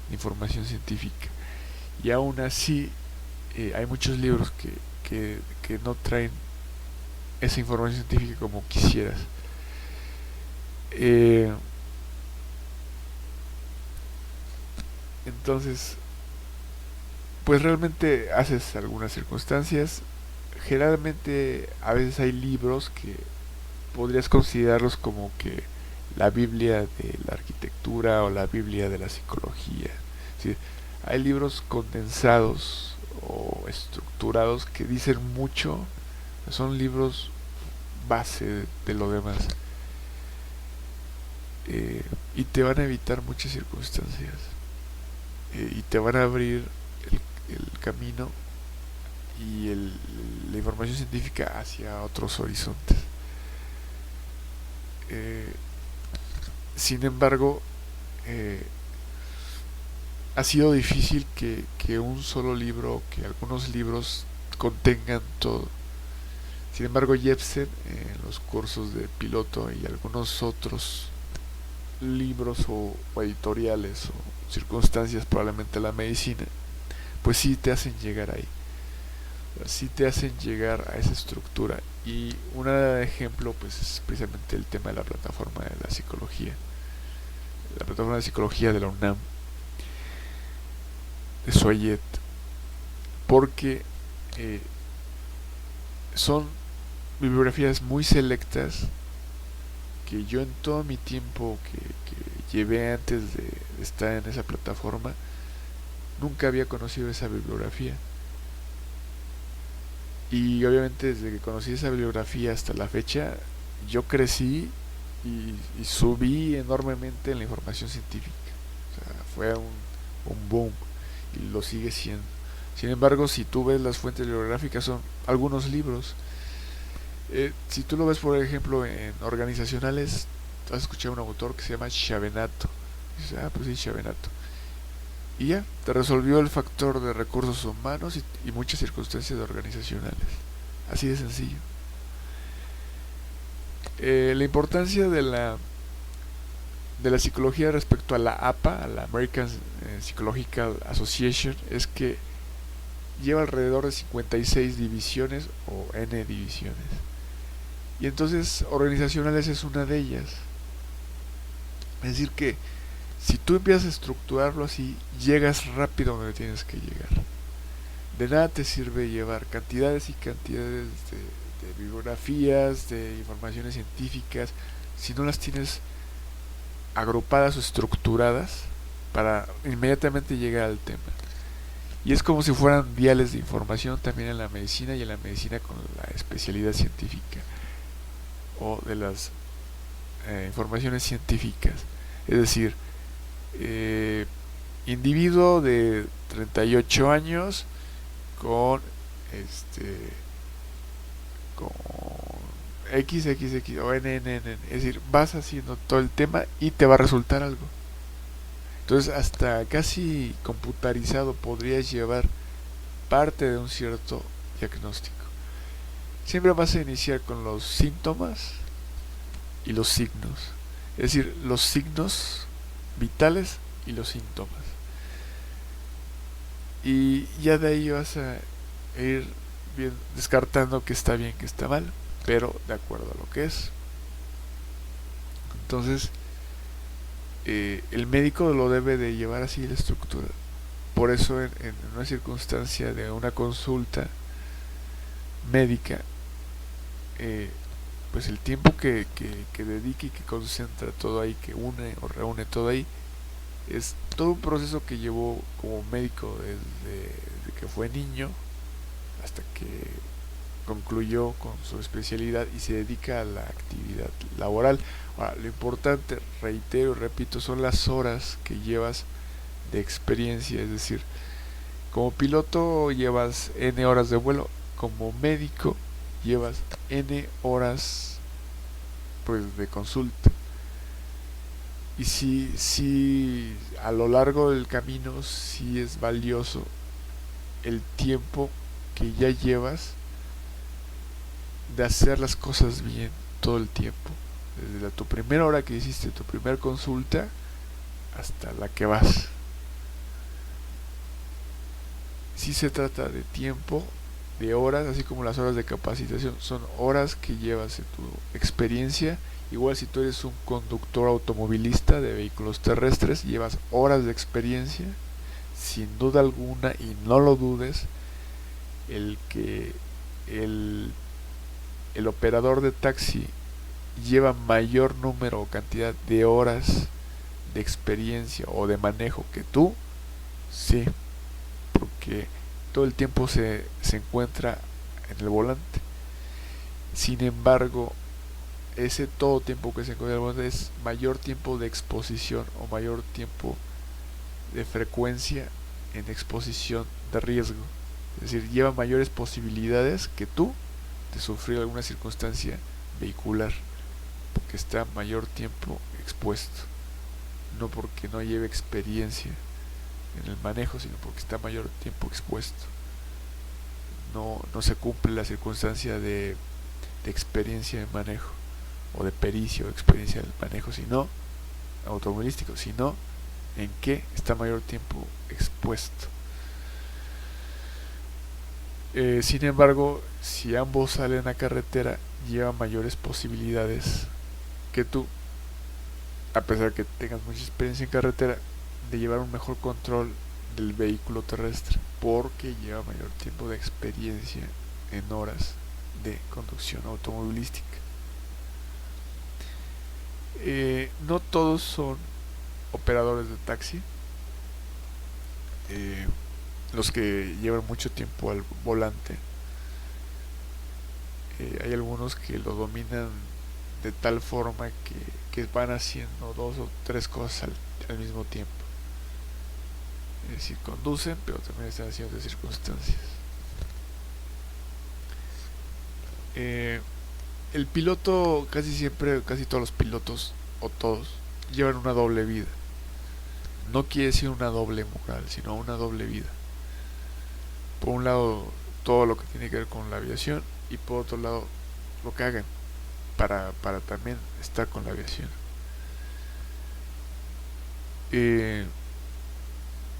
de información científica, y aún así hay muchos libros que no traen esa información científica como quisieras. Entonces, pues realmente haces algunas circunstancias. Generalmente a veces hay libros que podrías considerarlos como que la Biblia de la arquitectura o la Biblia de la psicología. ¿Sí? Hay libros condensados o estructurados que dicen mucho, son libros base de lo demás, y te van a evitar muchas circunstancias, y te van a abrir el camino y la información científica hacia otros horizontes. Sin embargo, ha sido difícil que un solo libro, que algunos libros contengan todo. Sin embargo, Jepsen, en los cursos de piloto y algunos otros libros o editoriales o circunstancias, probablemente la medicina, pues sí te hacen llegar ahí. sí te hacen llegar a esa estructura. Y un ejemplo pues es precisamente el tema de la plataforma de la psicología, la plataforma de psicología de la UNAM, de Soyet, porque eh, son bibliografías muy selectas que yo en todo mi tiempo que llevé antes de estar en esa plataforma nunca había conocido esa bibliografía. Y obviamente desde que conocí esa bibliografía hasta la fecha, yo crecí y subí enormemente en la información científica. O sea, fue un boom y lo sigue siendo. Sin embargo, si tú ves las fuentes bibliográficas, son algunos libros. Si tú lo ves, por ejemplo, en organizacionales, has escuchado a un autor que se llama Chavenato. Y dices, pues sí, Chavenato. Y ya, te resolvió el factor de recursos humanos y muchas circunstancias organizacionales. Así de sencillo. La importancia de la psicología respecto a la APA, a la American Psychological Association, es que lleva alrededor de 56 divisiones o N divisiones. Y entonces organizacionales es una de ellas. Es decir que si tú empiezas a estructurarlo así, llegas rápido donde tienes que llegar. De nada te sirve llevar cantidades y cantidades de bibliografías, de informaciones científicas, si no las tienes agrupadas o estructuradas para inmediatamente llegar al tema. Y es como si fueran viales de información también en la medicina y en la medicina con la especialidad científica o de las informaciones científicas. Es decir, individuo de 38 años con con XXX o NNN, es decir, vas haciendo todo el tema y te va a resultar algo. Entonces hasta casi computarizado podrías llevar parte de un cierto diagnóstico. Siempre vas a iniciar con los síntomas y los signos, es decir, los signos vitales y los síntomas. Y ya de ahí vas a ir descartando que está bien, que está mal, pero de acuerdo a lo que es. Entonces, el médico lo debe de llevar así la estructura. Por eso en una circunstancia de una consulta médica, pues el tiempo que dedique y que concentra todo ahí, que une o reúne todo ahí, es todo un proceso que llevó como médico desde que fue niño hasta que concluyó con su especialidad y se dedica a la actividad laboral. Ahora, lo importante, reitero y repito, son las horas que llevas de experiencia, es decir, como piloto llevas N horas de vuelo, como médico llevas N horas pues de consulta. Y si a lo largo del camino sí es valioso el tiempo que ya llevas de hacer las cosas bien todo el tiempo, desde tu primera hora que hiciste tu primera consulta hasta la que vas. Si se trata de tiempo, de horas, así como las horas de capacitación son horas que llevas en tu experiencia. Igual si tú eres un conductor automovilista de vehículos terrestres, llevas horas de experiencia, sin duda alguna, y no lo dudes, el operador de taxi lleva mayor número o cantidad de horas de experiencia o de manejo que tú, sí, porque todo el tiempo se encuentra en el volante. Sin embargo, ese todo tiempo que se encuentra en el volante es mayor tiempo de exposición o mayor tiempo de frecuencia en exposición de riesgo. Es decir, lleva mayores posibilidades que tú de sufrir alguna circunstancia vehicular, porque está mayor tiempo expuesto, no porque no lleve experiencia en el manejo, sino porque está mayor tiempo expuesto. No se cumple la circunstancia de experiencia de manejo o de pericia o de experiencia del manejo, sino automovilístico, sino en que está mayor tiempo expuesto. Sin embargo, si ambos salen a carretera, llevan mayores posibilidades que tú, a pesar de que tengas mucha experiencia en carretera, de llevar un mejor control del vehículo terrestre, porque lleva mayor tiempo de experiencia en horas de conducción automovilística. No todos son operadores de taxi. Los que llevan mucho tiempo al volante, hay algunos que lo dominan de tal forma que van haciendo dos o tres cosas al mismo tiempo. Es decir, conducen, pero también están haciendo de circunstancias. El piloto, casi siempre, casi todos los pilotos, o todos, llevan una doble vida. No quiere decir una doble moral, sino una doble vida. Por un lado, todo lo que tiene que ver con la aviación, y por otro lado, lo que hagan para también estar con la aviación.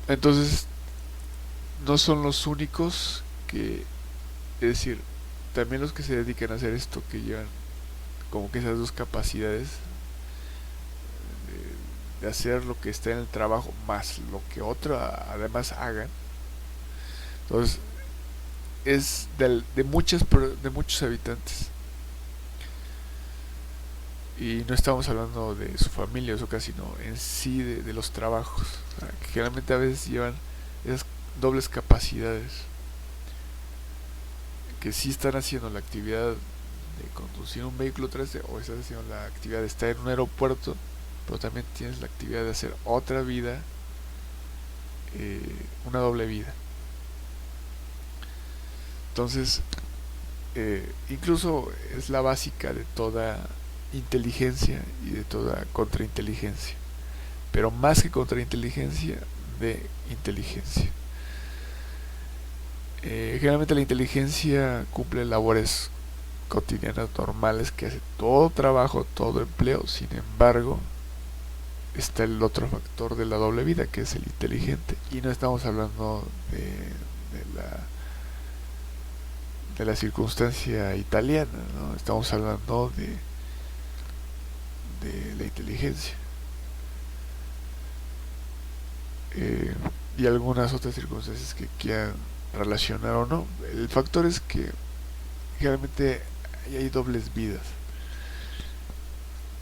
Entonces, no son los únicos que, es decir, también los que se dedican a hacer esto, que llevan como que esas dos capacidades de hacer lo que está en el trabajo más lo que otro además hagan. Entonces, es de muchos habitantes, y no estamos hablando de su familia, eso casi no, en sí de los trabajos, o sea, que generalmente a veces llevan esas dobles capacidades, que sí están haciendo la actividad de conducir un vehículo terrestre, o estás haciendo la actividad de estar en un aeropuerto, pero también tienes la actividad de hacer otra vida, una doble vida. Entonces, incluso es la básica de toda inteligencia y de toda contrainteligencia, pero más que contrainteligencia, de inteligencia. Generalmente la inteligencia cumple labores cotidianas normales, que hace todo trabajo, todo empleo. Sin embargo, está el otro factor de la doble vida, que es el inteligente, y no estamos hablando de la circunstancia italiana, ¿no? Estamos hablando de la inteligencia, y algunas otras circunstancias que quieran relacionar o no. El factor es que generalmente hay dobles vidas,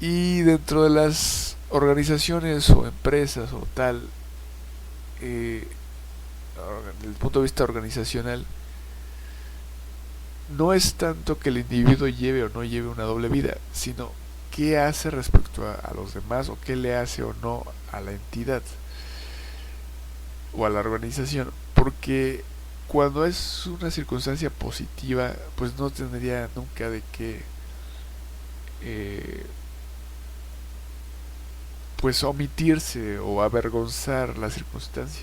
y dentro de las organizaciones o empresas o tal, desde el punto de vista organizacional, no es tanto que el individuo lleve o no lleve una doble vida, sino qué hace respecto a los demás, o qué le hace o no a la entidad o a la organización. Porque cuando es una circunstancia positiva, pues no tendría nunca de qué pues omitirse o avergonzar la circunstancia.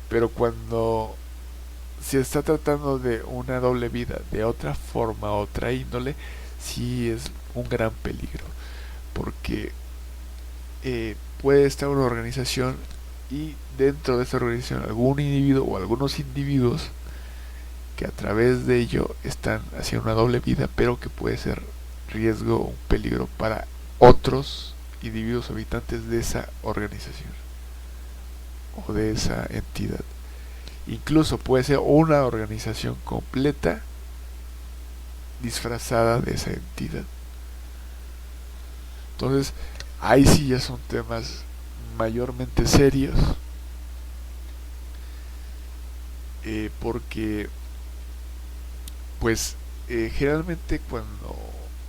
Pero cuando se está tratando de una doble vida de otra forma, otra índole, sí es un gran peligro, porque puede estar una organización, y dentro de esta organización algún individuo o algunos individuos que a través de ello están haciendo una doble vida, pero que puede ser riesgo o un peligro para otros individuos habitantes de esa organización o de esa entidad. Incluso puede ser una organización completa disfrazada de esa entidad. Entonces, ahí sí ya son temas mayormente serios, porque pues generalmente cuando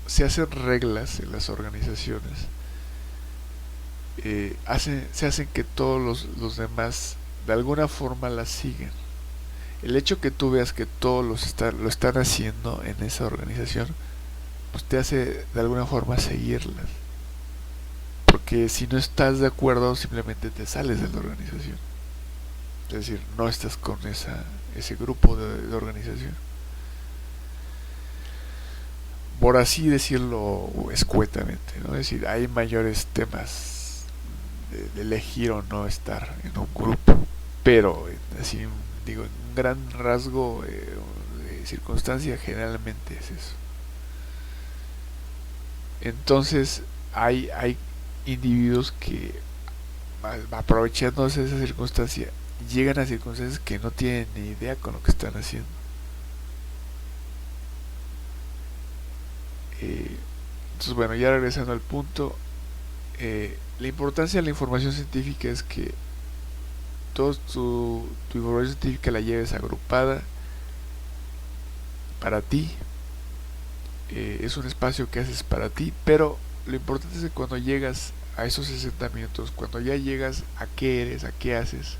se hacen reglas en las organizaciones, se hacen que todos los demás de alguna forma las siguen. El hecho que tú veas que todos lo están haciendo en esa organización, pues te hace de alguna forma seguirlas, porque si no estás de acuerdo, simplemente te sales de la organización, es decir, no estás con ese grupo de organización, por así decirlo escuetamente, ¿no? Es decir, hay mayores temas de elegir o no estar en un grupo, pero así digo, en un gran rasgo, circunstancia generalmente es eso. Entonces hay individuos que aprovechándose de esa circunstancia llegan a circunstancias que no tienen ni idea con lo que están haciendo. Entonces bueno, ya regresando al punto, la importancia de la información científica es que tu información científica la lleves agrupada para ti. Es un espacio que haces para ti, pero lo importante es que cuando llegas a esos 60 minutos, cuando ya llegas a qué eres, a qué haces,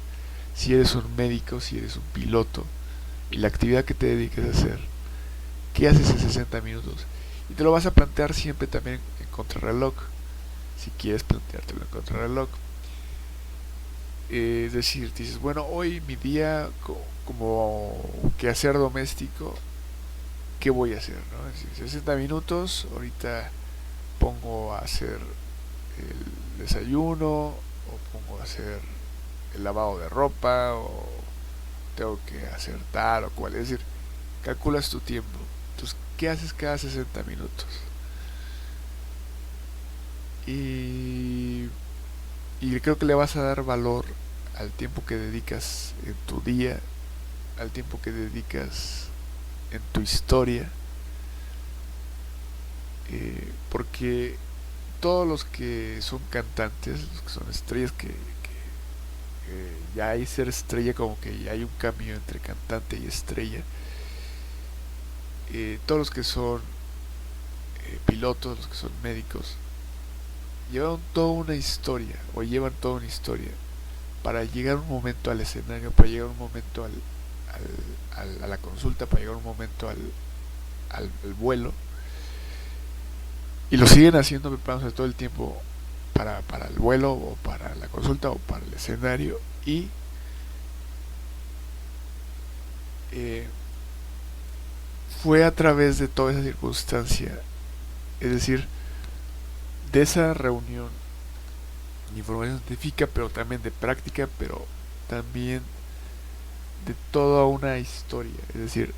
si eres un médico, si eres un piloto, y la actividad que te dediques a hacer, qué haces en 60 minutos. Y te lo vas a plantear siempre también en contrarreloj, si quieres planteártelo en contrarreloj. Es decir, dices, bueno, hoy mi día como quehacer doméstico, ¿qué voy a hacer? ¿No? Es decir, 60 minutos, ahorita pongo a hacer el desayuno, o pongo a hacer el lavado de ropa, o tengo que hacer tal o cual. Es decir, calculas tu tiempo. Entonces, ¿qué haces cada 60 minutos? Y creo que le vas a dar valor al tiempo que dedicas en tu día, al tiempo que dedicas en tu historia, porque todos los que son cantantes, los que son estrellas, que ya hay ser estrella, como que ya hay un cambio entre cantante y estrella. Todos los que son pilotos, los que son médicos, llevan toda una historia, o llevan toda una historia para llegar un momento al escenario, para llegar un momento a la consulta, para llegar un momento al vuelo, y lo siguen haciendo, preparándose todo el tiempo para el vuelo, o para la consulta, o para el escenario. Y fue a través de toda esa circunstancia, es decir, de esa reunión de información científica, pero también de práctica, pero también de toda una historia. Es decir,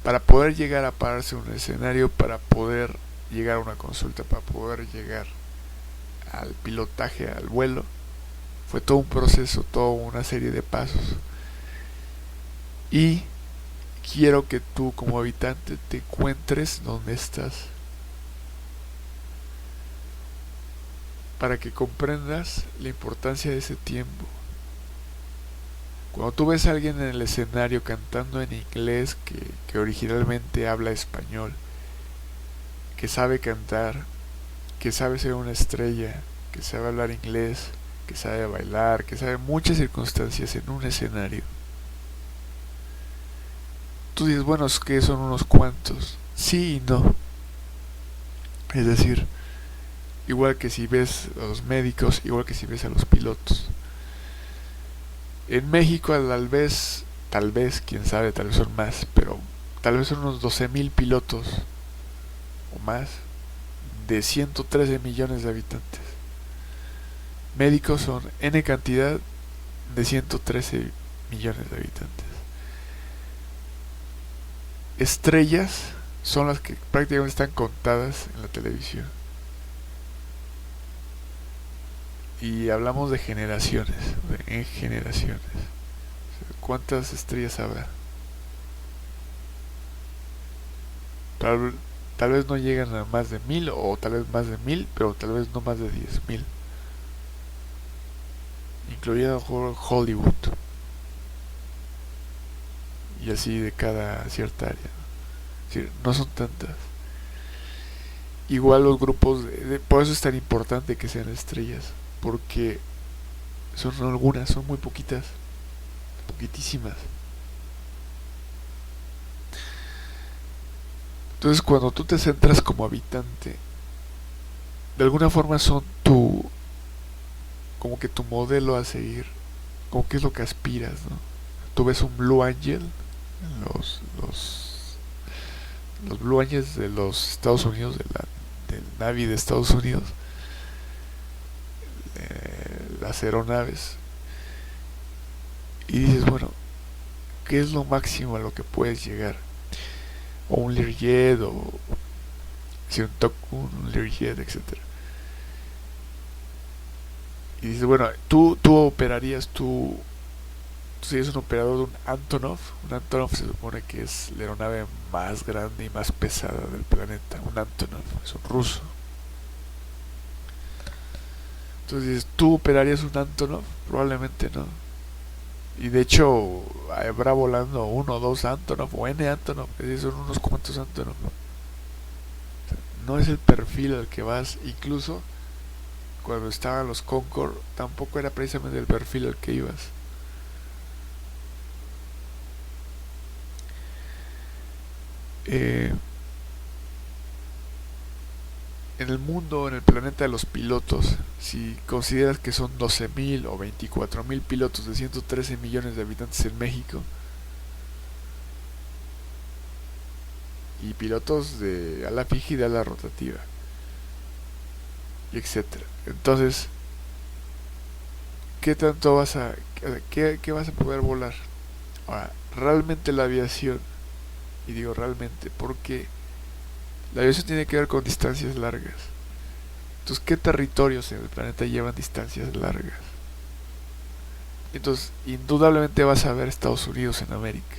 para poder llegar a pararse en un escenario, para poder llegar a una consulta, para poder llegar al pilotaje, al vuelo, fue todo un proceso, toda una serie de pasos. Y quiero que tú, como habitante, te encuentres donde estás, para que comprendas la importancia de ese tiempo. Cuando tú ves a alguien en el escenario cantando en inglés, que originalmente habla español, que sabe cantar, que sabe ser una estrella, que sabe hablar inglés, que sabe bailar, que sabe muchas circunstancias en un escenario, tú dices, bueno, es que son unos cuantos. Sí y no. Es decir, igual que si ves a los médicos, igual que si ves a los pilotos. En México tal vez, quién sabe, tal vez son más, pero tal vez son unos 12,000 pilotos o más de 113 millones de habitantes. Médicos son N cantidad de 113 millones de habitantes. Estrellas son las que prácticamente están contadas en la televisión. Y hablamos de generaciones, en generaciones. ¿Cuántas estrellas habrá? Tal vez no llegan a más de 1,000, o tal vez más de 1,000, pero tal vez no más de 10,000, incluyendo Hollywood, y así de cada cierta área. Es decir, no son tantas. Igual los grupos, por eso es tan importante que sean estrellas, porque son algunas, son muy poquitas, poquitísimas. Entonces, cuando tú te centras como habitante, de alguna forma son como que tu modelo a seguir, como que es lo que aspiras, ¿no? Tú ves un Blue Angel, los Blue Angels de los Estados Unidos, del Navy de Estados Unidos, las aeronaves, y dices, bueno, qué es lo máximo a lo que puedes llegar. O un Learjet, o si un Tokun, un Learjet, etcétera. Y dices, bueno, tú operarías, tú serías un operador de un Antonov. Un Antonov se supone que es la aeronave más grande y más pesada del planeta. Un Antonov, es un ruso. Entonces dices, ¿tú operarías un Antonov? Probablemente no. Y de hecho, habrá volando uno o dos Antonov o N Antonov, es decir, son unos cuantos Antonov. O sea, no es el perfil al que vas. Incluso cuando estaban los Concorde, tampoco era precisamente el perfil al que ibas. Eh, en el mundo, en el planeta de los pilotos, si consideras que son 12.000 o 24.000 pilotos de 113 millones de habitantes en México, y pilotos de ala fija y de ala rotativa, y etcétera. Entonces, ¿qué tanto qué vas a poder volar? Ahora, realmente la aviación, y digo realmente porque la aviación tiene que ver con distancias largas. Entonces, ¿qué territorios en el planeta llevan distancias largas? Entonces, indudablemente vas a ver Estados Unidos en América.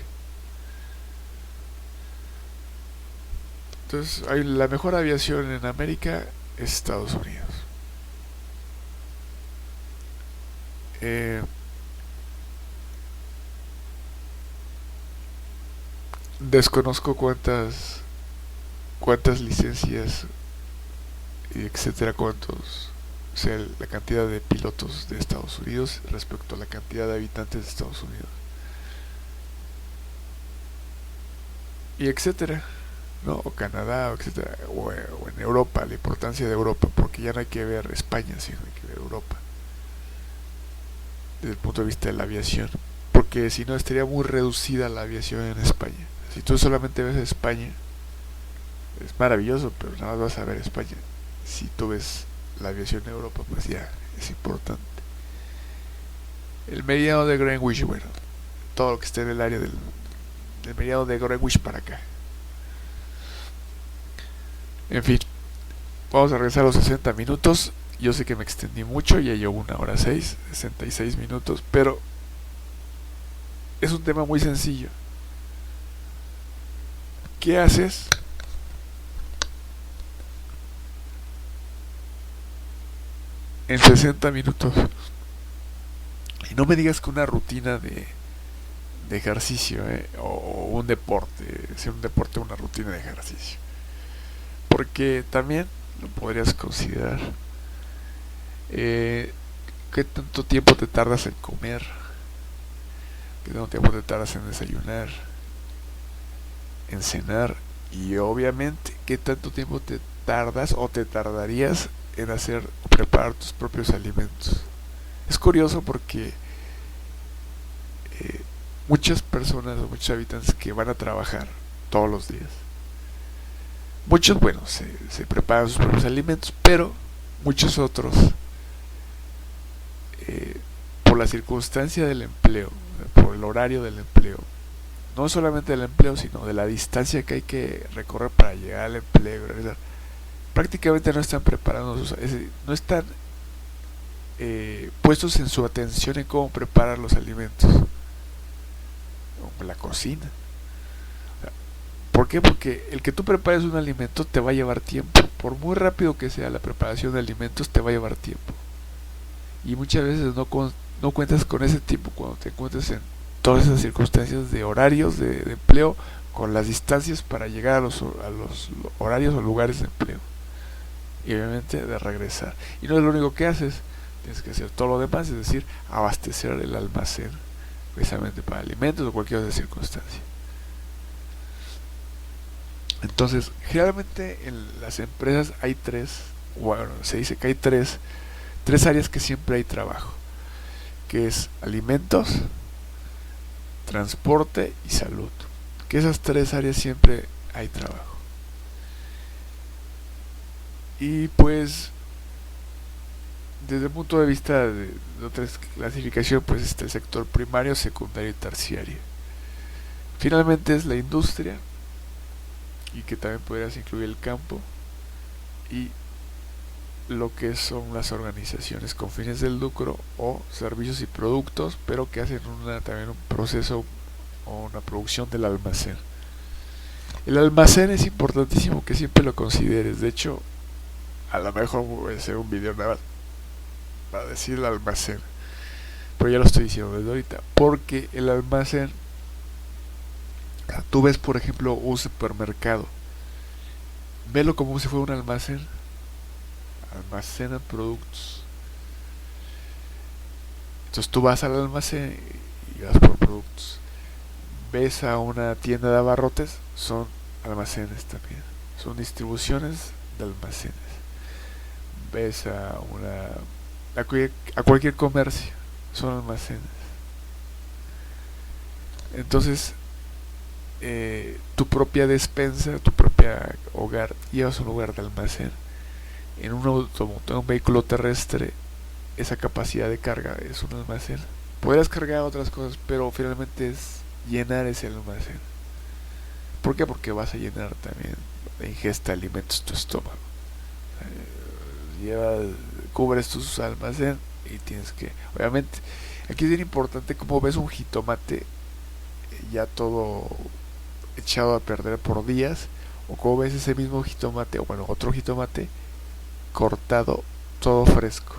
Entonces, la mejor aviación en América es Estados Unidos. Eh, Desconozco cuántas licencias, etcétera, cuántos, o sea, la cantidad de pilotos de Estados Unidos respecto a la cantidad de habitantes de Estados Unidos, y etcétera, ¿no? O Canadá, o etcétera, o en Europa, la importancia de Europa, porque ya no hay que ver España, sino hay que ver Europa, desde el punto de vista de la aviación, porque si no estaría muy reducida la aviación en España. Si tú solamente ves España, es maravilloso, pero nada más vas a ver España. Si tú ves la aviación en Europa, pues ya es importante. El meridiano de Greenwich, bueno, todo lo que esté en el área del meridiano de Greenwich para acá. En fin, vamos a regresar a los 60 minutos. Yo sé que me extendí mucho, ya llevo 1 hora 66 minutos, pero es un tema muy sencillo. ¿Qué haces en 60 minutos? Y no me digas que una rutina de ejercicio, o un deporte, sea un deporte o una rutina de ejercicio. Porque también lo podrías considerar. ¿Qué tanto tiempo te tardas en comer? ¿Qué tanto tiempo te tardas en desayunar? En cenar. Y obviamente, ¿qué tanto tiempo te tardas o te tardarías en preparar tus propios alimentos? Es curioso porque muchas personas o muchos habitantes que van a trabajar todos los días, muchos, bueno, se preparan sus propios alimentos, pero muchos otros, por la circunstancia del empleo, por el horario del empleo, no solamente del empleo, sino de la distancia que hay que recorrer para llegar al empleo, prácticamente no están preparando, no están puestos en su atención en cómo preparar los alimentos, o la cocina. ¿Por qué? Porque el que tú prepares un alimento te va a llevar tiempo. Por muy rápido que sea la preparación de alimentos, te va a llevar tiempo. Y muchas veces no cuentas con ese tiempo cuando te encuentres en todas esas circunstancias de horarios de empleo, con las distancias para llegar a los horarios o lugares de empleo. Y obviamente de regresar. Y no es lo único que haces, tienes que hacer todo lo demás, es decir, abastecer el almacén precisamente para alimentos o cualquier otra circunstancia. Entonces, generalmente en las empresas hay se dice que hay tres áreas que siempre hay trabajo, que es alimentos, transporte y salud. Que esas 3 áreas siempre hay trabajo. Y pues, desde el punto de vista de otra clasificación, pues está el sector primario, secundario y terciario. Finalmente es la industria, y que también podrías incluir el campo, y lo que son las organizaciones con fines de lucro o servicios y productos, pero que hacen también un proceso o una producción del almacén. El almacén es importantísimo que siempre lo consideres. De hecho, a lo mejor voy a hacer un video nada más para decir el almacén, pero ya lo estoy diciendo desde ahorita, porque el almacén, tú ves por ejemplo un supermercado, velo como si fuera un almacén, almacenan productos. Entonces tú vas al almacén y vas por productos. Ves a una tienda de abarrotes, son almacenes también, son distribuciones de almacenes. Ves a cualquier comercio, son almacenes. Entonces, tu propia despensa, tu propia hogar, llevas un lugar de almacén. En un automóvil, un vehículo terrestre, esa capacidad de carga es un almacén. Podrías cargar otras cosas, pero finalmente es llenar ese almacén. ¿Por qué? Porque vas a llenar también de ingesta de alimentos tu estómago. Cubres tus almacén y tienes que, obviamente, aquí es bien importante cómo ves un jitomate ya todo echado a perder por días, o cómo ves ese mismo jitomate, o bueno, otro jitomate cortado todo fresco.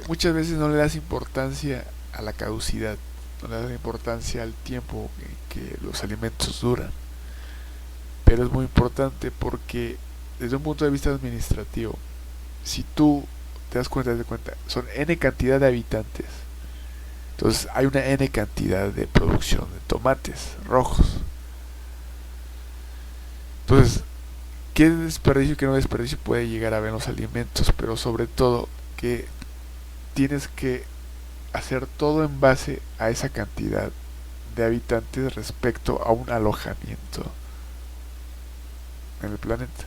Muchas veces no le das importancia a la caducidad, no le das importancia al tiempo que los alimentos duran, pero es muy importante porque desde un punto de vista administrativo, si tú te das cuenta, son n cantidad de habitantes, entonces hay una n cantidad de producción de tomates rojos. Entonces, qué desperdicio y qué no desperdicio puede llegar a haber en los alimentos, pero sobre todo que tienes que hacer todo en base a esa cantidad de habitantes respecto a un alojamiento en el planeta.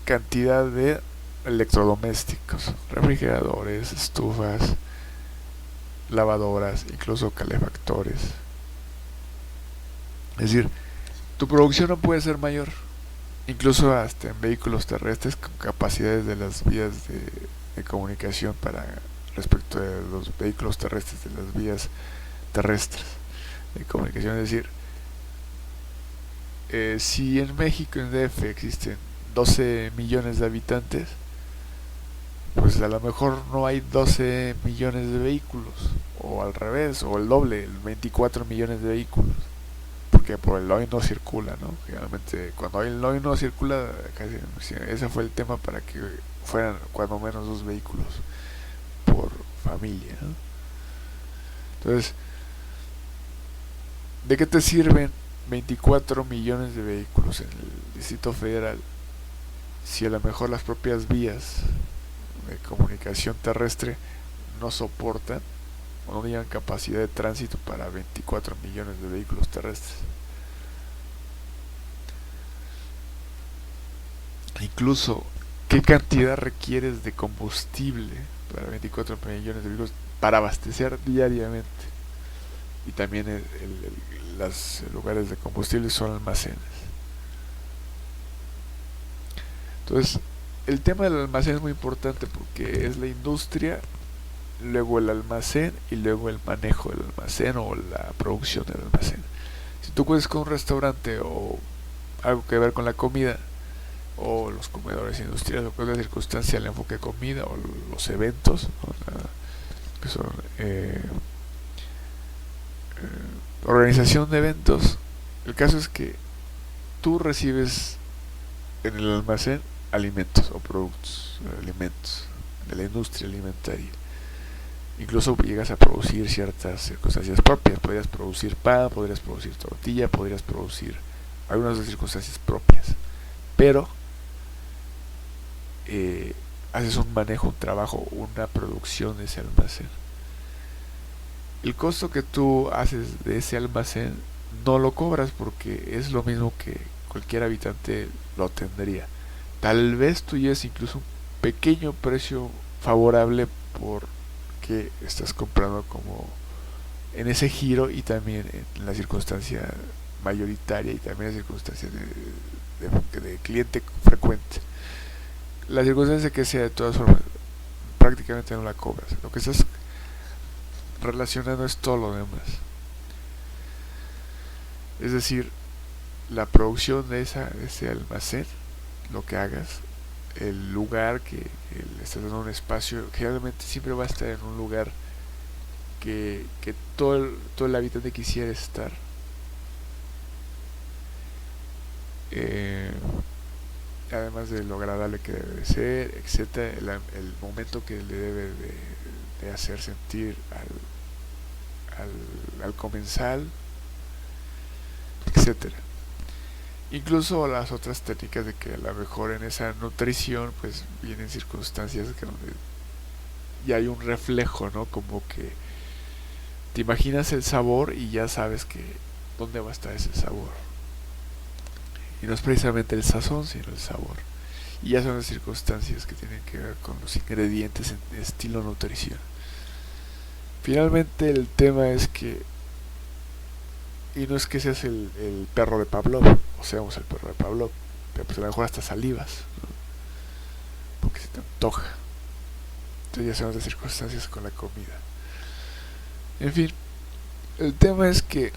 Cantidad de electrodomésticos, refrigeradores, estufas, lavadoras, incluso calefactores. Es decir, tu producción no puede ser mayor, incluso hasta en vehículos terrestres con capacidades de las vías de comunicación para respecto de los vehículos terrestres, de las vías terrestres de comunicación. Es decir, si en México, en DF, existen 12 millones de habitantes, pues a lo mejor no hay 12 millones de vehículos, o al revés, o el doble, 24 millones de vehículos, porque por el hoy no circula, ¿no? Generalmente cuando el hoy no circula, casi, ese fue el tema para que fueran cuando menos 2 vehículos por familia, ¿no? Entonces, ¿de qué te sirven 24 millones de vehículos en el Distrito Federal si a lo mejor las propias vías de comunicación terrestre no soportan o no tienen capacidad de tránsito para 24 millones de vehículos terrestres? Incluso, ¿qué cantidad requieres de combustible para 24 millones de vehículos para abastecer diariamente? Y también los lugares de combustible son almacenes. Entonces, el tema del almacén es muy importante porque es la industria, luego el almacén y luego el manejo del almacén o la producción del almacén. Si tú cuentas con un restaurante o algo que ver con la comida, o los comedores industriales, o cualquier circunstancia, el enfoque de comida, o los eventos, ¿no? Que son organización de eventos. El caso es que tú recibes en el almacén alimentos o productos, alimentos de la industria alimentaria. Incluso llegas a producir ciertas circunstancias propias. Podrías producir pan, podrías producir tortilla, podrías producir algunas de las circunstancias propias, pero haces un manejo, un trabajo, una producción de ese almacén. El costo que tú haces de ese almacén no lo cobras porque es lo mismo que cualquier habitante lo tendría. Tal vez tú lleves incluso un pequeño precio favorable por que estás comprando como en ese giro y también en la circunstancia mayoritaria y también en la circunstancia de cliente frecuente. La circunstancia que sea, de todas formas, prácticamente no la cobras. Lo que estás relacionando es todo lo demás. Es decir, la producción de ese almacén, lo que hagas, el lugar que le estás dando un espacio, generalmente siempre va a estar en un lugar que todo el habitante quisiera estar. Eh, Además de lo agradable que debe de ser, etcétera, el momento que le debe de hacer sentir al comensal, etcétera. Incluso las otras técnicas de que a lo mejor en esa nutrición pues vienen circunstancias que donde ya hay un reflejo, ¿no? Como que te imaginas el sabor y ya sabes que dónde va a estar ese sabor. Y no es precisamente el sazón, sino el sabor. Y ya son las circunstancias que tienen que ver con los ingredientes en estilo nutrición. Finalmente el tema es que, y no es que seas el perro de Pavlov, o seamos el perro de Pavlov, pero pues a lo mejor hasta salivas, ¿no? Porque se te antoja. Entonces ya son las circunstancias con la comida. En fin, el tema es que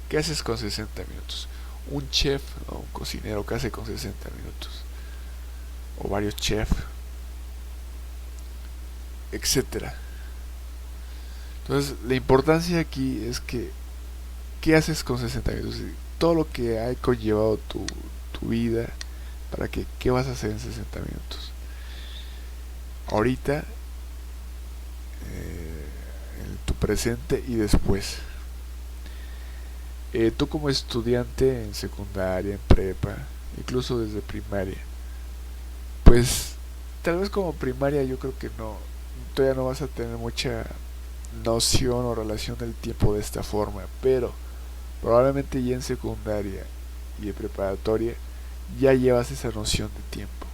¿qué haces con 60 minutos? Un chef o un cocinero, ¿qué hace con 60 minutos? O varios chefs, etcétera. Entonces, la importancia aquí es que, ¿qué haces con 60 minutos? Todo lo que ha conllevado tu vida, para que, ¿qué vas a hacer en 60 minutos? Ahorita, en tu presente y después. Tú como estudiante en secundaria, en prepa, incluso desde primaria, pues tal vez como primaria yo creo que no, todavía no vas a tener mucha noción o relación del tiempo de esta forma, pero probablemente ya en secundaria y en preparatoria ya llevas esa noción de tiempo.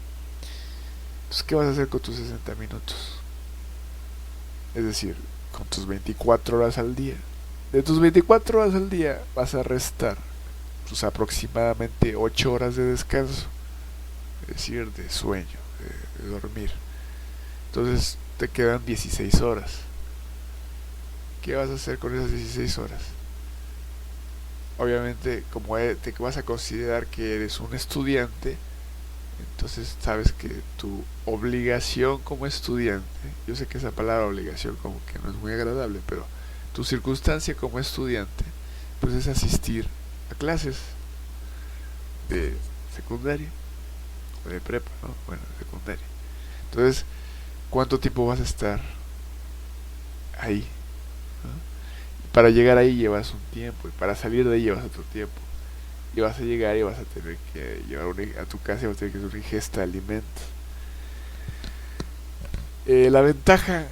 Entonces, ¿qué vas a hacer con tus 60 minutos? Es decir, con tus 24 horas al día. De tus 24 horas al día vas a restar pues aproximadamente 8 horas de descanso, es decir, de sueño, de dormir. Entonces te quedan 16 horas. ¿Qué vas a hacer con esas 16 horas? Obviamente, como te vas a considerar que eres un estudiante, entonces sabes que tu obligación como estudiante, yo sé que esa palabra obligación como que no es muy agradable, pero tu circunstancia como estudiante, pues es asistir a clases de secundaria o de prepa, ¿no? Bueno, de secundaria. Entonces, ¿cuánto tiempo vas a estar ahí? ¿No? Para llegar ahí llevas un tiempo y para salir de ahí llevas otro tiempo. Y vas a llegar y vas a tener que llevar a tu casa y vas a tener que hacer una ingesta de alimentos. La ventaja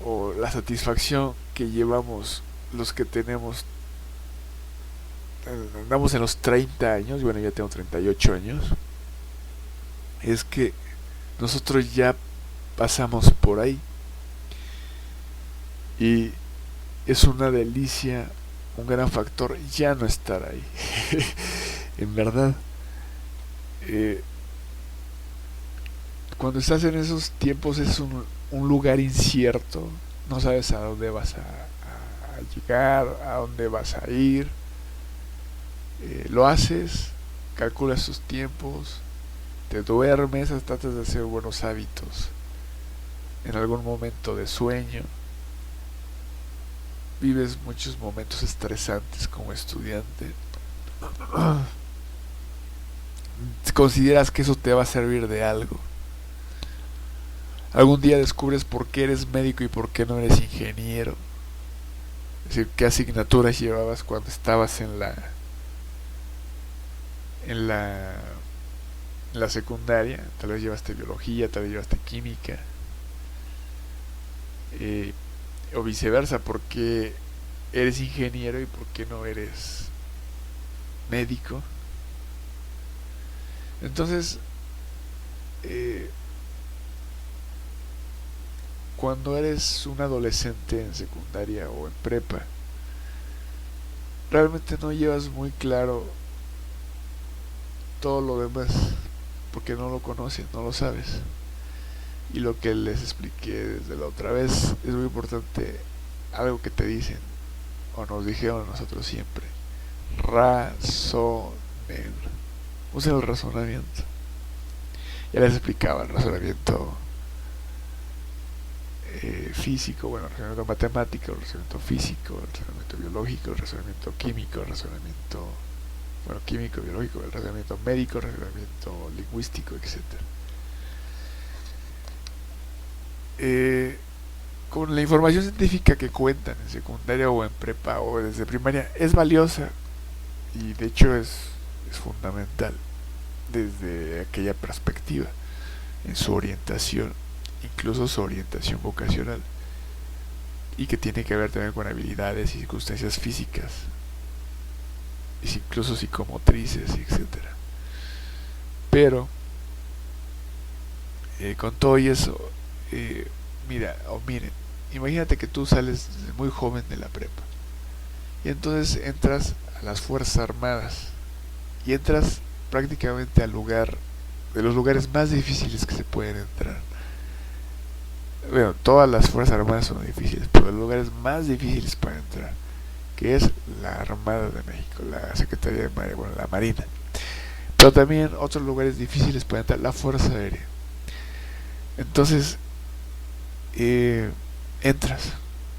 o la satisfacción que llevamos los que tenemos, andamos en los 30 años, bueno, ya tengo 38 años, es que nosotros ya pasamos por ahí y es una delicia, un gran factor ya no estar ahí. En verdad, eh, cuando estás en esos tiempos es un lugar incierto, no sabes a dónde vas a llegar, a dónde vas a ir. Lo haces, calculas tus tiempos, te duermes, tratas de hacer buenos hábitos en algún momento de sueño, vives muchos momentos estresantes como estudiante, consideras que eso te va a servir de algo. Algún día descubres por qué eres médico y por qué no eres ingeniero. Es decir, qué asignaturas llevabas cuando estabas en la, en la secundaria. Tal vez llevaste biología, tal vez llevaste química. O viceversa, por qué eres ingeniero y por qué no eres médico. Entonces, cuando eres un adolescente en secundaria o en prepa, realmente no llevas muy claro todo lo demás, porque no lo conoces, no lo sabes. Y lo que les expliqué desde la otra vez es muy importante, algo que te dicen o nos dijeron a nosotros siempre: razonen. Usen el razonamiento. Ya les explicaba el razonamiento físico, bueno, el razonamiento matemático, el razonamiento físico, el razonamiento biológico, el razonamiento químico, el razonamiento, bueno, químico, biológico, el razonamiento médico, el razonamiento lingüístico, etcétera. Con la información científica que cuentan en secundaria o en prepa o desde primaria es valiosa, y de hecho es fundamental desde aquella perspectiva en su orientación, incluso su orientación vocacional, y que tiene que ver también con habilidades y circunstancias físicas, incluso psicomotrices, etcétera. Pero con todo y eso, miren, imagínate que tú sales desde muy joven de la prepa y entonces entras a las Fuerzas Armadas y entras prácticamente al lugar de los lugares más difíciles que se pueden entrar. Bueno, todas las Fuerzas Armadas son difíciles, pero los lugares más difíciles para entrar, que es la Armada de México, la Secretaría de Marina, bueno, la Marina. Pero también otros lugares difíciles para entrar, la Fuerza Aérea. Entonces, entras,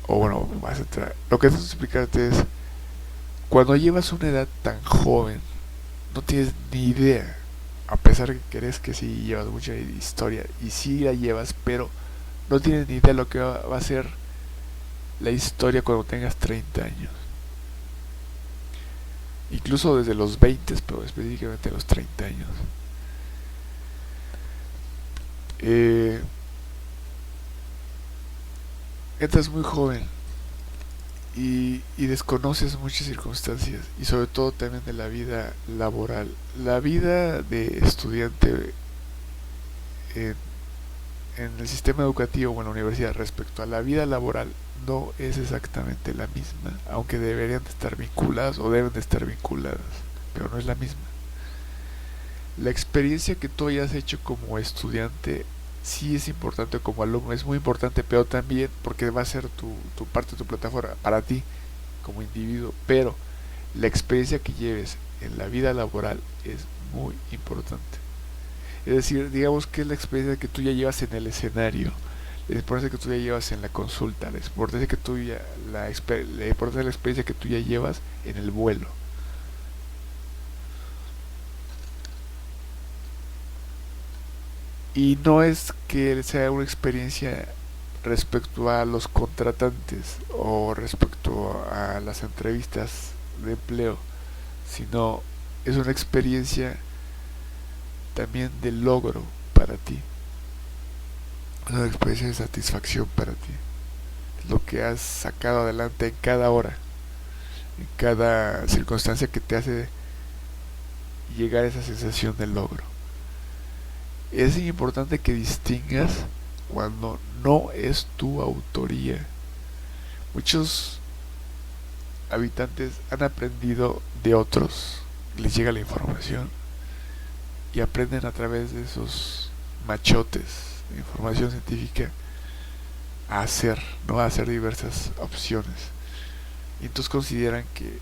o bueno, vas a entrar. Lo que tengo que explicarte es, cuando llevas una edad tan joven, no tienes ni idea, a pesar de que crees que sí llevas mucha historia, y sí la llevas, pero no tienes ni idea de lo que va a ser la historia cuando tengas 30 años. Incluso desde los 20, pero específicamente los 30 años. Entras muy joven y desconoces muchas circunstancias, y sobre todo también de la vida laboral. La vida de estudiante en, en el sistema educativo o en la universidad respecto a la vida laboral no es exactamente la misma, aunque deberían de estar vinculadas o deben de estar vinculadas, pero no es la misma. La experiencia que tú hayas hecho como estudiante sí es importante, como alumno es muy importante, pero también porque va a ser tu parte, tu plataforma para ti como individuo, pero la experiencia que lleves en la vida laboral es muy importante. Es decir, digamos que es la experiencia que tú ya llevas en el escenario, la importancia que tú ya llevas en la consulta, la importancia que tú ya, la importancia de la experiencia que tú ya llevas en el vuelo. Y no es que sea una experiencia respecto a los contratantes o respecto a las entrevistas de empleo, sino es una experiencia también de logro para ti, es una experiencia de satisfacción para ti, es lo que has sacado adelante en cada hora, en cada circunstancia que te hace llegar a esa sensación de logro. Es importante que distingas cuando no es tu autoría. Muchos habitantes han aprendido de otros, les llega la información y aprenden a través de esos machotes de información científica a hacer, ¿no? A hacer diversas opciones. Y entonces consideran que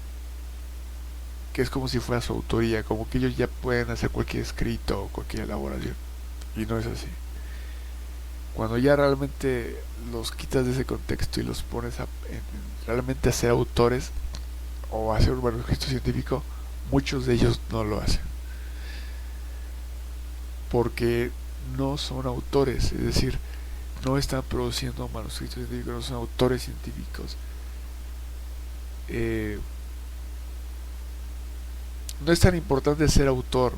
es como si fuera su autoría, como que ellos ya pueden hacer cualquier escrito o cualquier elaboración. Y no es así. Cuando ya realmente los quitas de ese contexto y los pones realmente a ser autores o a hacer un manuscrito científico, muchos de ellos no lo hacen. Porque no son autores, es decir, no están produciendo manuscritos científicos, no son autores científicos. No es tan importante ser autor,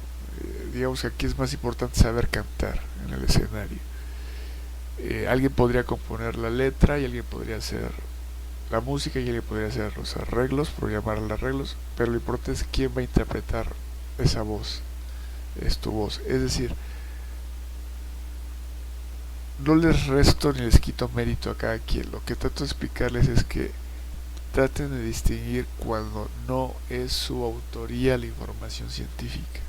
digamos que aquí es más importante saber cantar en el escenario. Alguien podría componer la letra y alguien podría hacer la música y alguien podría hacer los arreglos, por llamarle arreglos, pero lo importante es quién va a interpretar esa voz, es tu voz. Es decir, no les resto ni les quito mérito a cada quien. Lo que trato de explicarles es que traten de distinguir cuando no es su autoría la información científica,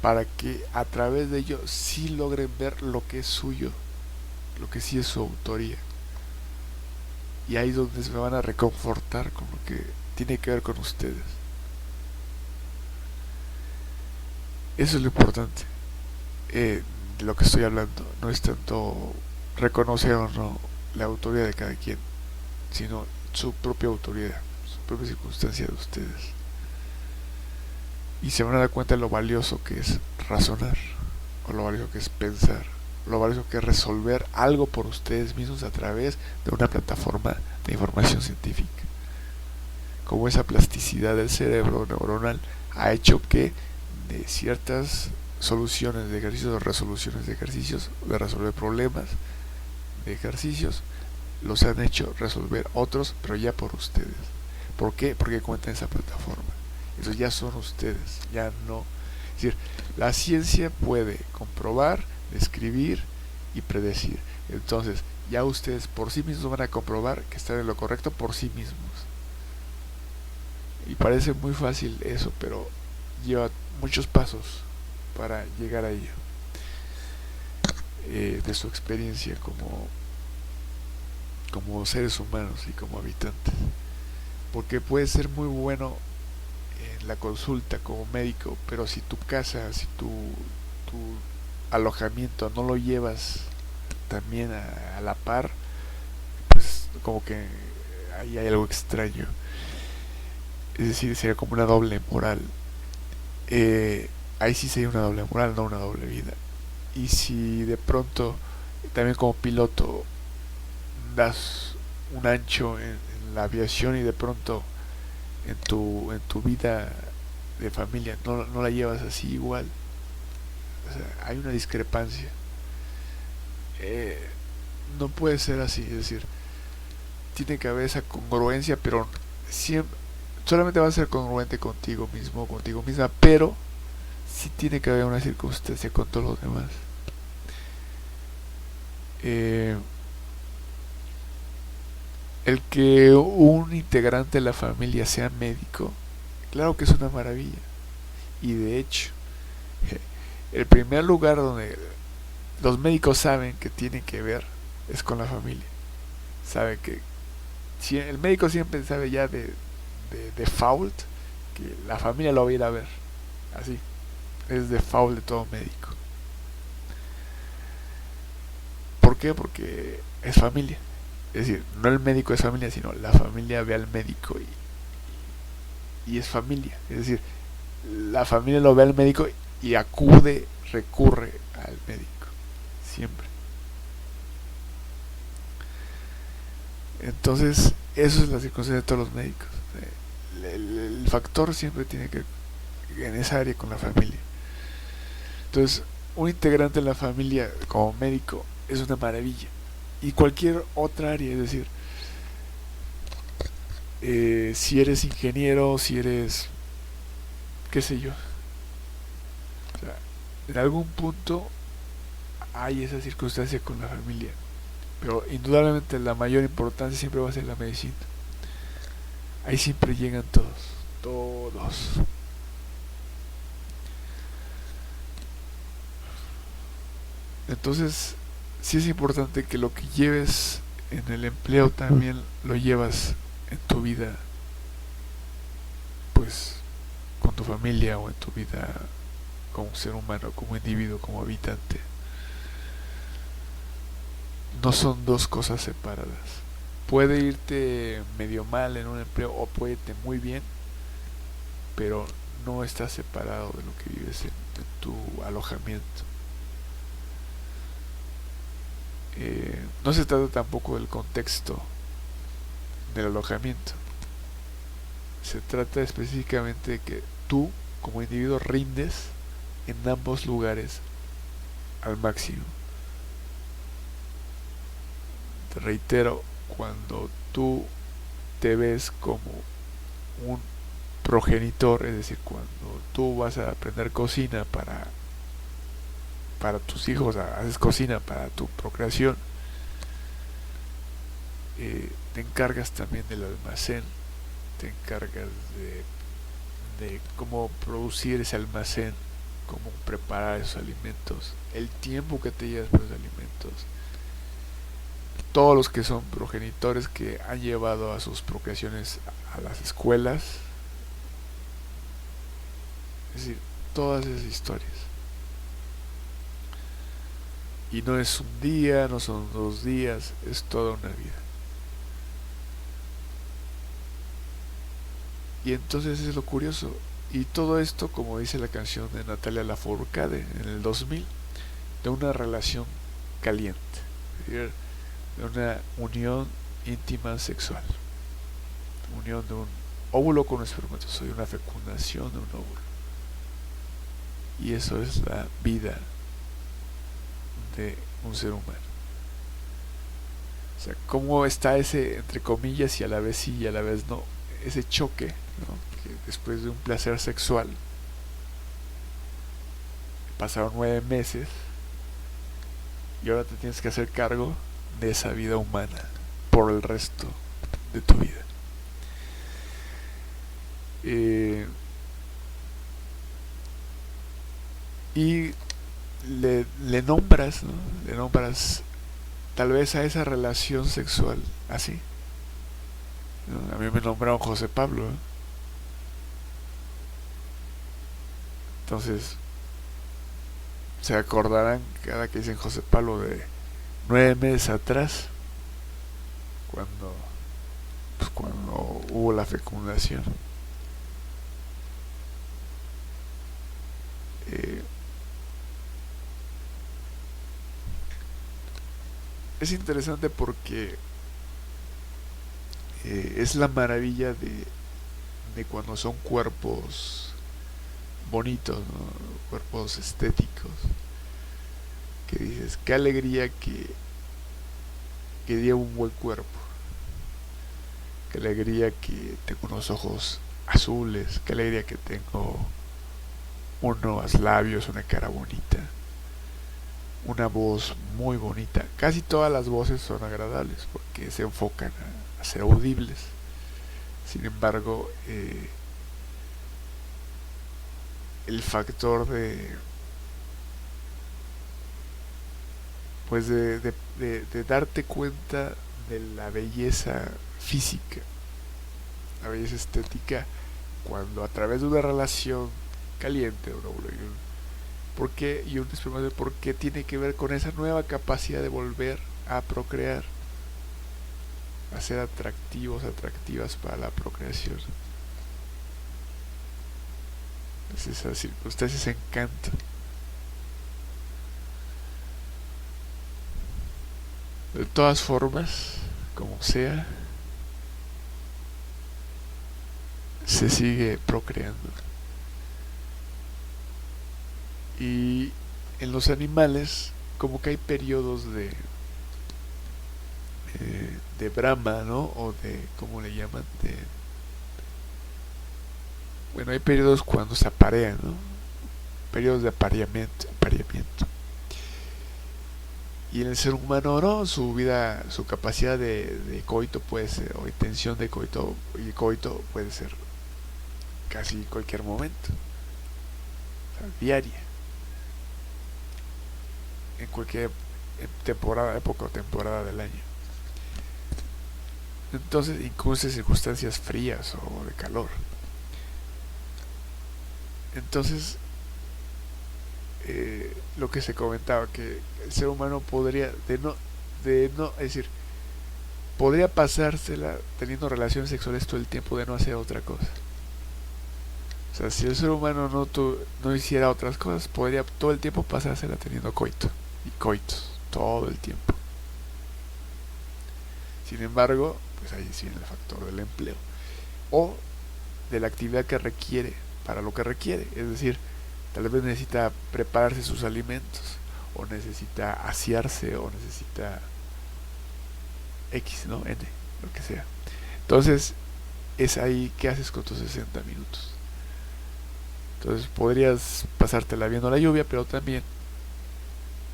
para que a través de ello sí logren ver lo que es suyo, lo que sí es su autoría. Y ahí es donde se van a reconfortar con lo que tiene que ver con ustedes. Eso es lo importante. De lo que estoy hablando no es tanto reconocer o no la autoría de cada quien, sino su propia autoridad, su propia circunstancia de ustedes. Y se van a dar cuenta de lo valioso que es razonar, o lo valioso que es pensar, lo valioso que es resolver algo por ustedes mismos a través de una plataforma de información científica. Como esa plasticidad del cerebro neuronal ha hecho que de ciertas soluciones de ejercicios o resoluciones de ejercicios, de resolver problemas de ejercicios, los han hecho resolver otros, pero ya por ustedes. ¿Por qué? Porque cuentan esa plataforma. Esos ya son ustedes, ya no. Es decir, la ciencia puede comprobar, describir y predecir. Entonces, ya ustedes por sí mismos van a comprobar que están en lo correcto por sí mismos. Y parece muy fácil eso, pero lleva muchos pasos para llegar a ello. De su experiencia como seres humanos y como habitantes. Porque puede ser muy bueno en la consulta como médico, pero si tu casa, si tu alojamiento no lo llevas también a la par, pues como que ahí hay algo extraño. Es decir, sería como una doble moral. Ahí sí sería una doble moral, no una doble vida. Y si de pronto también como piloto das un ancho en la aviación y de pronto en tu vida de familia no la llevas así igual, o sea, hay una discrepancia. No puede ser así, es decir, tiene que haber esa congruencia, pero siempre, solamente va a ser congruente contigo mismo, contigo misma, pero sí tiene que haber una circunstancia con todos los demás. El que un integrante de la familia sea médico, claro que es una maravilla. Y de hecho, el primer lugar donde los médicos saben que tienen que ver es con la familia. Sabe que si el médico siempre sabe ya de default que la familia lo va a ir a ver. Así, es default de todo médico. ¿Por qué? Porque es familia. Es decir, no el médico es familia, sino la familia ve al médico y es familia. Es decir, la familia lo ve al médico y acude, recurre al médico. Siempre. Entonces, eso es la circunstancia de todos los médicos. El factor siempre tiene que ver en esa área con la familia. Entonces, un integrante de la familia como médico es una maravilla. Y cualquier otra área, es decir, si eres ingeniero, si eres, qué sé yo, o sea, en algún punto hay esa circunstancia con la familia, pero indudablemente la mayor importancia siempre va a ser la medicina. Ahí siempre llegan todos. Entonces, sí es importante que lo que lleves en el empleo también lo llevas en tu vida, pues, con tu familia o en tu vida como ser humano, como individuo, como habitante. No son dos cosas separadas. Puede irte medio mal en un empleo o puede irte muy bien, pero no estás separado de lo que vives en tu alojamiento. No se trata tampoco del contexto del alojamiento. Se trata específicamente de que tú, como individuo, rindes en ambos lugares al máximo. Te reitero, cuando tú te ves como un progenitor, es decir, cuando tú vas a aprender cocina para tus hijos, haces cocina para tu procreación, te encargas también del almacén, te encargas de cómo producir ese almacén, cómo preparar esos alimentos, el tiempo que te llevas por esos alimentos. Todos los que son progenitores que han llevado a sus procreaciones a las escuelas, es decir, todas esas historias. Y no es un día, no son 2 días, es toda una vida. Y entonces es lo curioso. Y todo esto, como dice la canción de Natalia Lafourcade en el 2000, de una relación caliente, de una unión íntima sexual, unión de un óvulo con un espermatozoide, una fecundación de un óvulo. Y eso es la vida de un ser humano. O sea, cómo está ese, entre comillas, y a la vez sí y a la vez no, ese choque, ¿no? Que después de un placer sexual pasaron 9 meses y ahora te tienes que hacer cargo de esa vida humana por el resto de tu vida. Y le nombras, ¿no? Le nombras tal vez a esa relación sexual así, ¿no? A mí me nombraron José Pablo, ¿eh? Entonces se acordarán cada que dicen José Pablo de 9 meses atrás, cuando hubo la fecundación. Es interesante porque es la maravilla de cuando son cuerpos bonitos, ¿no? Cuerpos estéticos, que dices, qué alegría que llevo un buen cuerpo, qué alegría que tengo unos ojos azules, qué alegría que tengo unos labios, una cara bonita, una voz muy bonita. Casi todas las voces son agradables porque se enfocan a ser audibles. Sin embargo, el factor de darte cuenta de la belleza física, la belleza estética, cuando a través de una relación caliente, y un espermatozoide, porque tiene que ver con esa nueva capacidad de volver a procrear, a ser atractivas para la procreación. Es esa circunstancia, ese encanto. De todas formas, como sea, se sigue procreando. Y en los animales, como que hay periodos de Brahma, ¿no? O de, ¿cómo le llaman? Bueno, hay periodos cuando se aparean, ¿no? Periodos de apareamiento. Y en el ser humano no, su capacidad de coito puede ser, o intención de coito, y coito puede ser casi cualquier momento, o sea, diaria, en cualquier época o temporada del año. Entonces, incluso en circunstancias frías o de calor. Entonces, lo que se comentaba, que el ser humano podría, es decir, podría pasársela teniendo relaciones sexuales todo el tiempo de no hacer otra cosa. O sea, si el ser humano no hiciera otras cosas, podría todo el tiempo pasársela teniendo coito y coitos, todo el tiempo. Sin embargo, pues ahí sí viene el factor del empleo o de la actividad que requiere para lo que requiere, es decir, tal vez necesita prepararse sus alimentos, o necesita asearse, o necesita X, ¿no? N, lo que sea. Entonces, es ahí que haces con tus 60 minutos. Entonces, podrías pasártela viendo la lluvia, pero también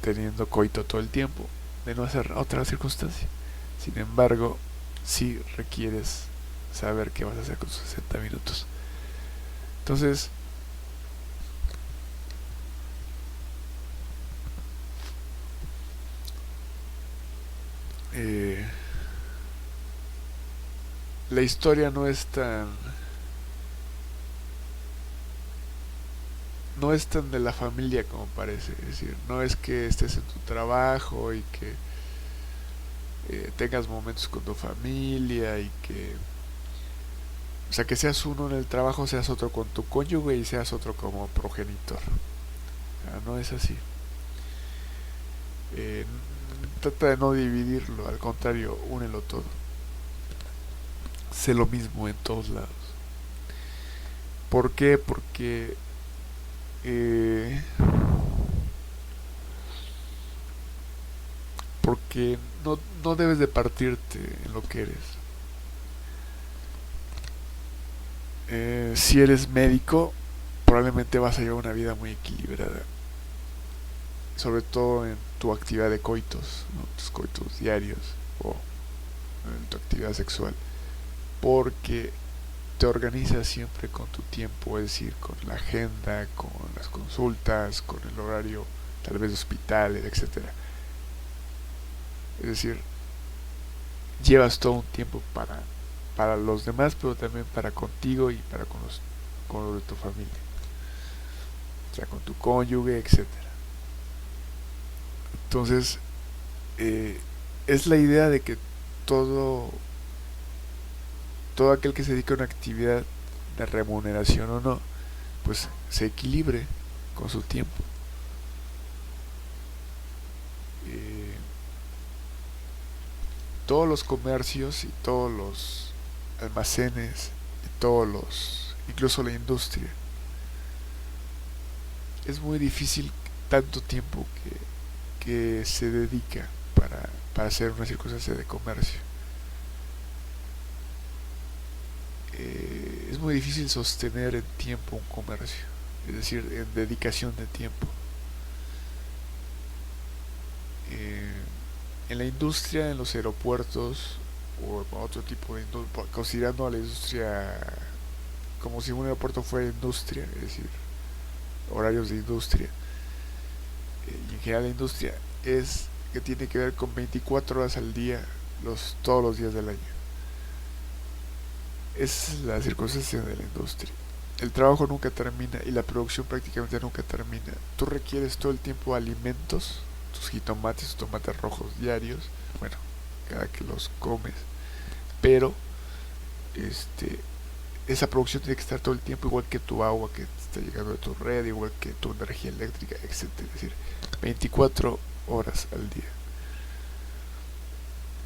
teniendo coito todo el tiempo, de no hacer otra circunstancia. Sin embargo, sí requieres saber qué vas a hacer con sus 60 minutos. Entonces, la historia no es tan de la familia como parece. Es decir, no es que estés en tu trabajo y que tengas momentos con tu familia y que, o sea, que seas uno en el trabajo, seas otro con tu cónyuge y seas otro como progenitor. No es así. Eh, Trata de no dividirlo, al contrario, únelo todo. Sé lo mismo en todos lados. ¿Por qué? Porque eh, no debes de partirte en lo que eres. Si eres médico, probablemente vas a llevar una vida muy equilibrada, sobre todo en tu actividad de coitos, ¿no? Tus coitos diarios o en tu actividad sexual, porque te organizas siempre con tu tiempo, es decir, con la agenda, con las consultas, con el horario tal vez de hospitales, etcétera. Es decir, llevas todo un tiempo para los demás, pero también para contigo y para con los de tu familia, o sea, con tu cónyuge, etcétera. Entonces, es la idea de que todo, todo aquel que se dedica a una actividad de remuneración o no, pues se equilibre con su tiempo. Eh, Todos los comercios y todos los almacenes y incluso la industria, es muy difícil tanto tiempo que se dedica para hacer una circunstancia de comercio. Es muy difícil sostener en tiempo un comercio, es decir, en dedicación de tiempo. Eh, en la industria, en los aeropuertos o otro tipo de industria, considerando a la industria como si un aeropuerto fuera industria, es decir, horarios de industria, y en general la industria es que tiene que ver con 24 horas al día, todos los días del año. Esa es la circunstancia de la industria. El trabajo nunca termina y la producción prácticamente nunca termina. Tú requieres todo el tiempo alimentos, tus jitomates, tus tomates rojos diarios, bueno, cada que los comes, pero esa producción tiene que estar todo el tiempo, igual que tu agua que está llegando de tu red, igual que tu energía eléctrica, etcétera. Es decir, 24 horas al día.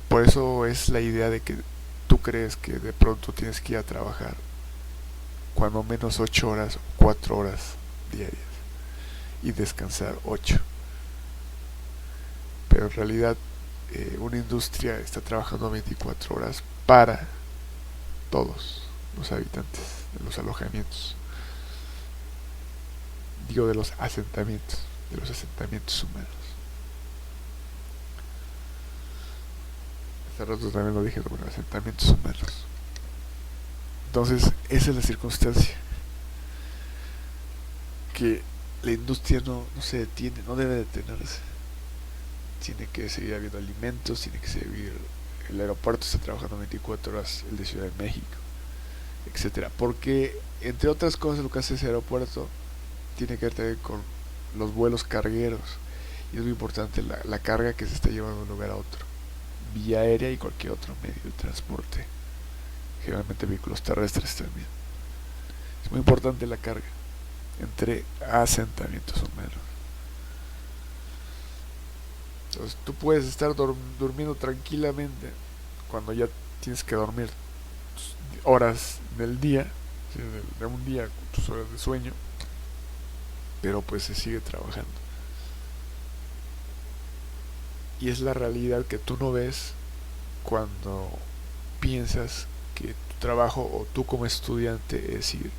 Por eso es la idea de que tú crees que de pronto tienes que ir a trabajar cuando menos 8 horas o 4 horas diarias y descansar 8. Pero en realidad una industria está trabajando 24 horas para todos los habitantes de los alojamientos, digo de los asentamientos humanos. Hace rato también lo dije sobre los asentamientos humanos. Entonces, esa es la circunstancia, que la industria no se detiene, no debe detenerse. Tiene que seguir habiendo alimentos, tiene que seguir, el aeropuerto está trabajando 24 horas, el de Ciudad de México, etcétera. Porque, entre otras cosas, lo que hace ese aeropuerto tiene que ver también con los vuelos cargueros. Y es muy importante la carga que se está llevando de un lugar a otro, vía aérea y cualquier otro medio de transporte, generalmente vehículos terrestres también. Es muy importante la carga entre asentamientos humanos. Entonces tú puedes estar durmiendo tranquilamente cuando ya tienes que dormir horas del día, de un día, tus horas de sueño, pero pues se sigue trabajando. Y es la realidad que tú no ves cuando piensas que tu trabajo o tú como estudiante es ir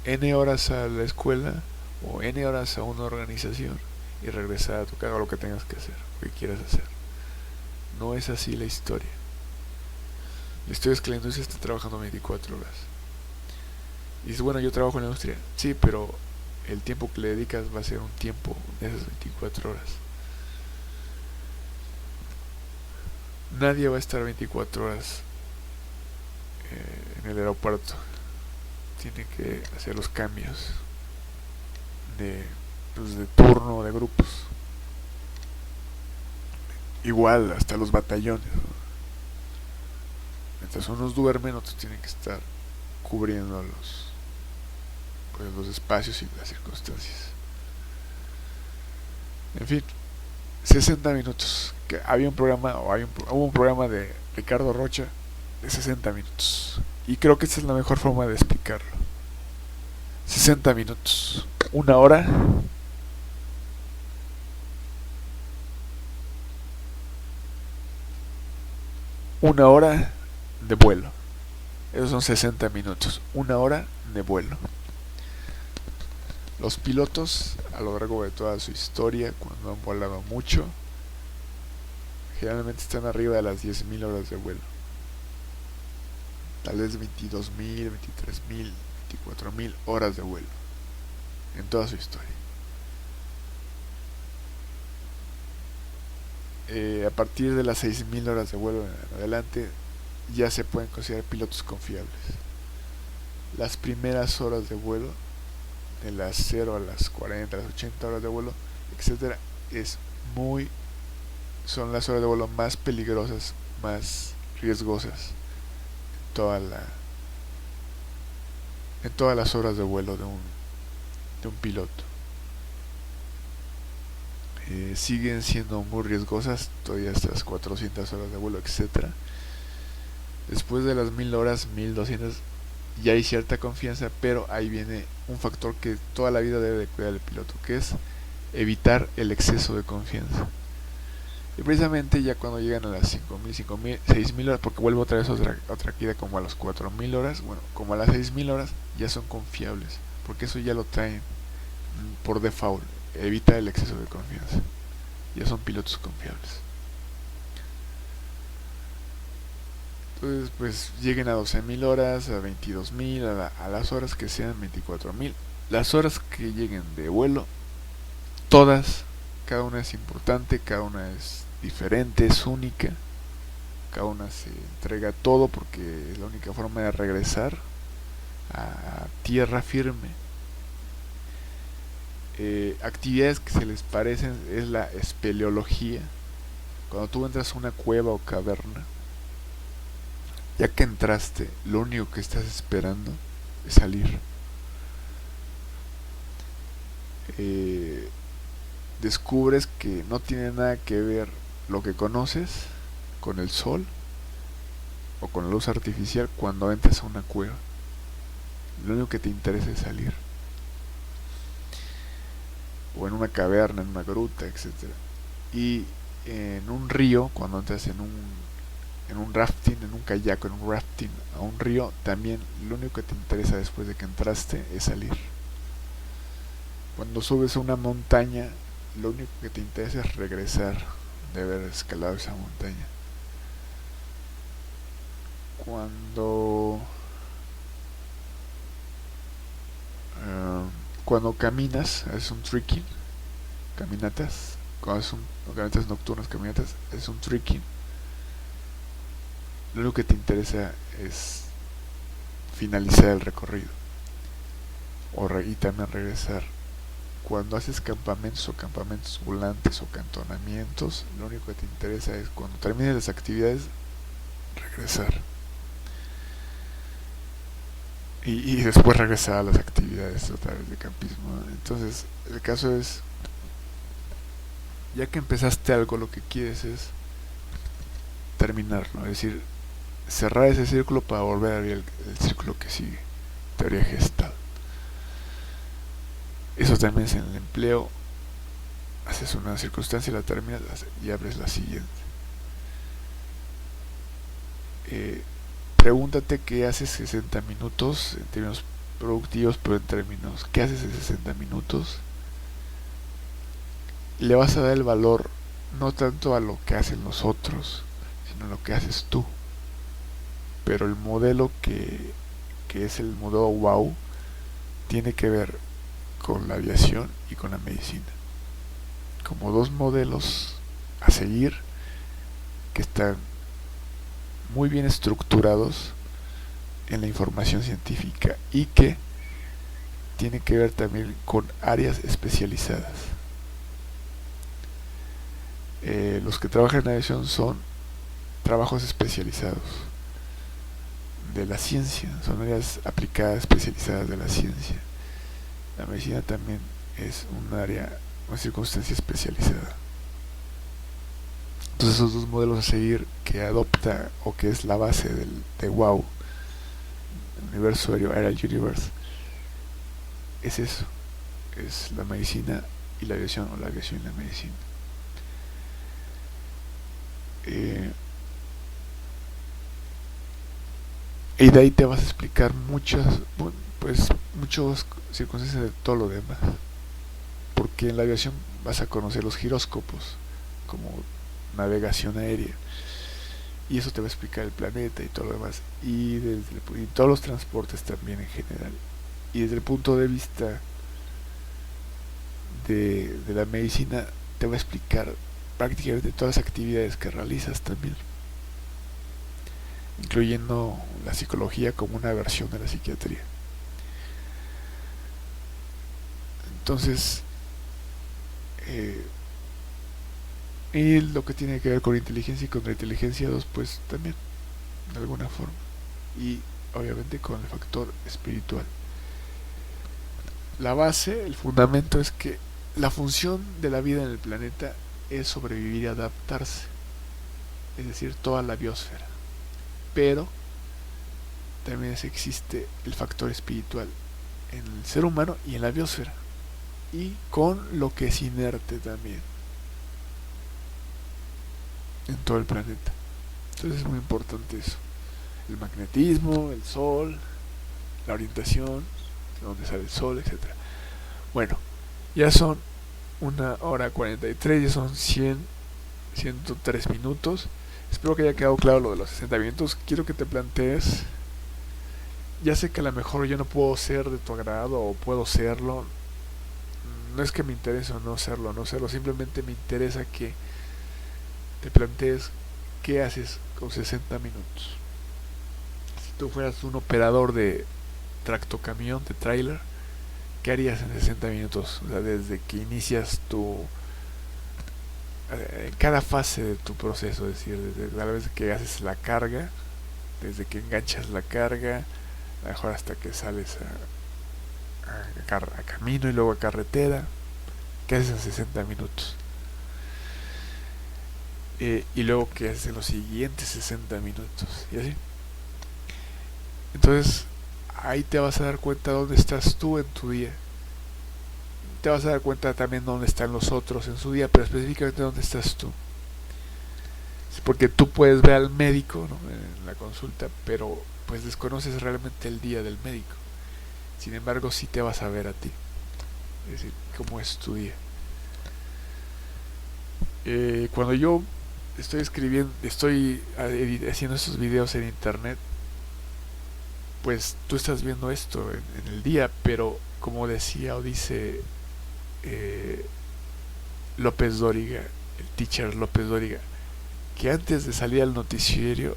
N horas a la escuela o N horas a una organización, y regresar a tu casa o lo que tengas que hacer, lo que quieras hacer. No es así la historia. La historia es que la industria está trabajando 24 horas. Y dices, bueno, yo trabajo en la industria. Sí, pero el tiempo que le dedicas va a ser un tiempo de esas 24 horas. Nadie va a estar 24 horas en el aeropuerto. Tiene que hacer los cambios de turno, de grupos. Igual, hasta los batallones, ¿no? Mientras unos duermen, otros tienen que estar cubriendo los espacios y las circunstancias. En fin, 60 minutos. Que había un programa, hubo un programa de Ricardo Rocha de 60 minutos. Y creo que esta es la mejor forma de explicarlo. 60 minutos. Una hora. Una hora de vuelo. Esos son 60 minutos. Una hora de vuelo. Los pilotos, a lo largo de toda su historia, cuando han volado mucho, generalmente están arriba de las 10.000 horas de vuelo. Tal vez 22.000, 23.000, 24.000 horas de vuelo. En toda su historia. A partir de las 6.000 horas de vuelo en adelante, ya se pueden considerar pilotos confiables. Las primeras horas de vuelo, de las 0 a las 40, a las 80 horas de vuelo, etcétera, son las horas de vuelo más peligrosas, más riesgosas en todas las horas de vuelo de un piloto. Siguen siendo muy riesgosas todavía hasta las 400 horas de vuelo, etcétera. Después de las 1000 horas, 1200, ya hay cierta confianza, pero ahí viene un factor que toda la vida debe de cuidar el piloto, que es evitar el exceso de confianza. Y precisamente ya cuando llegan a las 5000, 5000, 6000 horas, porque vuelvo otra vez otra caída como a las 4000 horas, bueno, como a las 6000 horas ya son confiables, porque eso ya lo traen por default, evita el exceso de confianza. Ya son pilotos confiables. Entonces, pues lleguen a 12.000 horas, a 22.000, a las horas que sean, 24.000. Las horas que lleguen de vuelo, todas, cada una es importante, cada una es diferente, es única. Cada una se entrega todo porque es la única forma de regresar a tierra firme. Actividades que se les parecen es la espeleología. Cuando tú entras a una cueva o caverna, ya que entraste, lo único que estás esperando es salir. Descubres que no tiene nada que ver lo que conoces con el sol o con la luz artificial cuando entras a una cueva. Lo único que te interesa es salir. O en una caverna, en una gruta, etcétera. Y en un río, cuando entras en un rafting, en un kayak, en un rafting a un río, también lo único que te interesa después de que entraste es salir. Cuando subes a una montaña, lo único que te interesa es regresar de haber escalado esa montaña. Cuando caminas, es un trekking, caminatas, caminatas nocturnas, caminatas, es un trekking. Lo único que te interesa es finalizar el recorrido y también regresar. Cuando haces campamentos o campamentos volantes o cantonamientos, lo único que te interesa es cuando termines las actividades regresar y después regresar a las actividades otra vez de campismo, ¿no? Entonces el caso es, ya que empezaste algo, lo que quieres es terminarlo, es decir, cerrar ese círculo para volver a abrir el círculo que sigue. Teoría gestal. Eso también es en el empleo. Haces una circunstancia, la terminas y abres la siguiente. Pregúntate qué haces 60 minutos en términos productivos, pero en términos, ¿qué haces en 60 minutos le vas a dar el valor no tanto a lo que hacen los otros, sino a lo que haces tú. Pero el modelo que es el modelo WOW tiene que ver con la aviación y con la medicina, como dos modelos a seguir que están muy bien estructurados en la información científica y que tiene que ver también con áreas especializadas. Los que trabajan en aviación son trabajos especializados de la ciencia, son áreas aplicadas especializadas de la ciencia. La medicina también es un área, una circunstancia especializada. Entonces esos dos modelos a seguir que adopta o que es la base de WOW, el universo Aerial Universe, es eso, es la medicina y la aviación, o la aviación y la medicina. Y de ahí te vas a explicar muchas circunstancias de todo lo demás, porque en la aviación vas a conocer los giróscopos como navegación aérea, y eso te va a explicar el planeta y todo lo demás, y todos los transportes también en general. Y desde el punto de vista de la medicina te va a explicar prácticamente todas las actividades que realizas también, incluyendo la psicología como una versión de la psiquiatría. Entonces, y lo que tiene que ver con inteligencia y con la inteligencia 2, pues también, de alguna forma. Y obviamente con el factor espiritual. La base, el fundamento es que la función de la vida en el planeta es sobrevivir y adaptarse, es decir, toda la biosfera. Pero también existe el factor espiritual en el ser humano y en la biosfera, y con lo que es inerte también en todo el planeta. Entonces es muy importante eso: el magnetismo, el sol, la orientación, de dónde sale el sol, etcétera. Bueno, ya son 1 hora 43, ya son 103 minutos. Espero que haya quedado claro lo de los 60 minutos. Quiero que te plantees, ya sé que a lo mejor yo no puedo ser de tu agrado o puedo serlo. No es que me interese o no serlo, simplemente me interesa que te plantees qué haces con 60 minutos. Si tú fueras un operador de tractocamión, de trailer, ¿qué harías en 60 minutos? O sea, desde que inicias en cada fase de tu proceso, es decir, desde la vez que haces la carga, desde que enganchas la carga, a lo mejor hasta que sales a camino y luego a carretera. ¿Qué haces en 60 minutos? Y luego qué haces en los siguientes 60 minutos, y así. Entonces ahí te vas a dar cuenta dónde estás tú en tu día. Te vas a dar cuenta también dónde están los otros en su día, pero específicamente dónde estás tú. Porque tú puedes ver al médico, ¿no?, en la consulta, pero pues desconoces realmente el día del médico. Sin embargo, sí te vas a ver a ti, es decir, cómo es tu día. Cuando yo estoy haciendo estos videos en internet, pues tú estás viendo esto en el día, pero como decía o dice López Dóriga, el teacher López Dóriga, que antes de salir al noticiero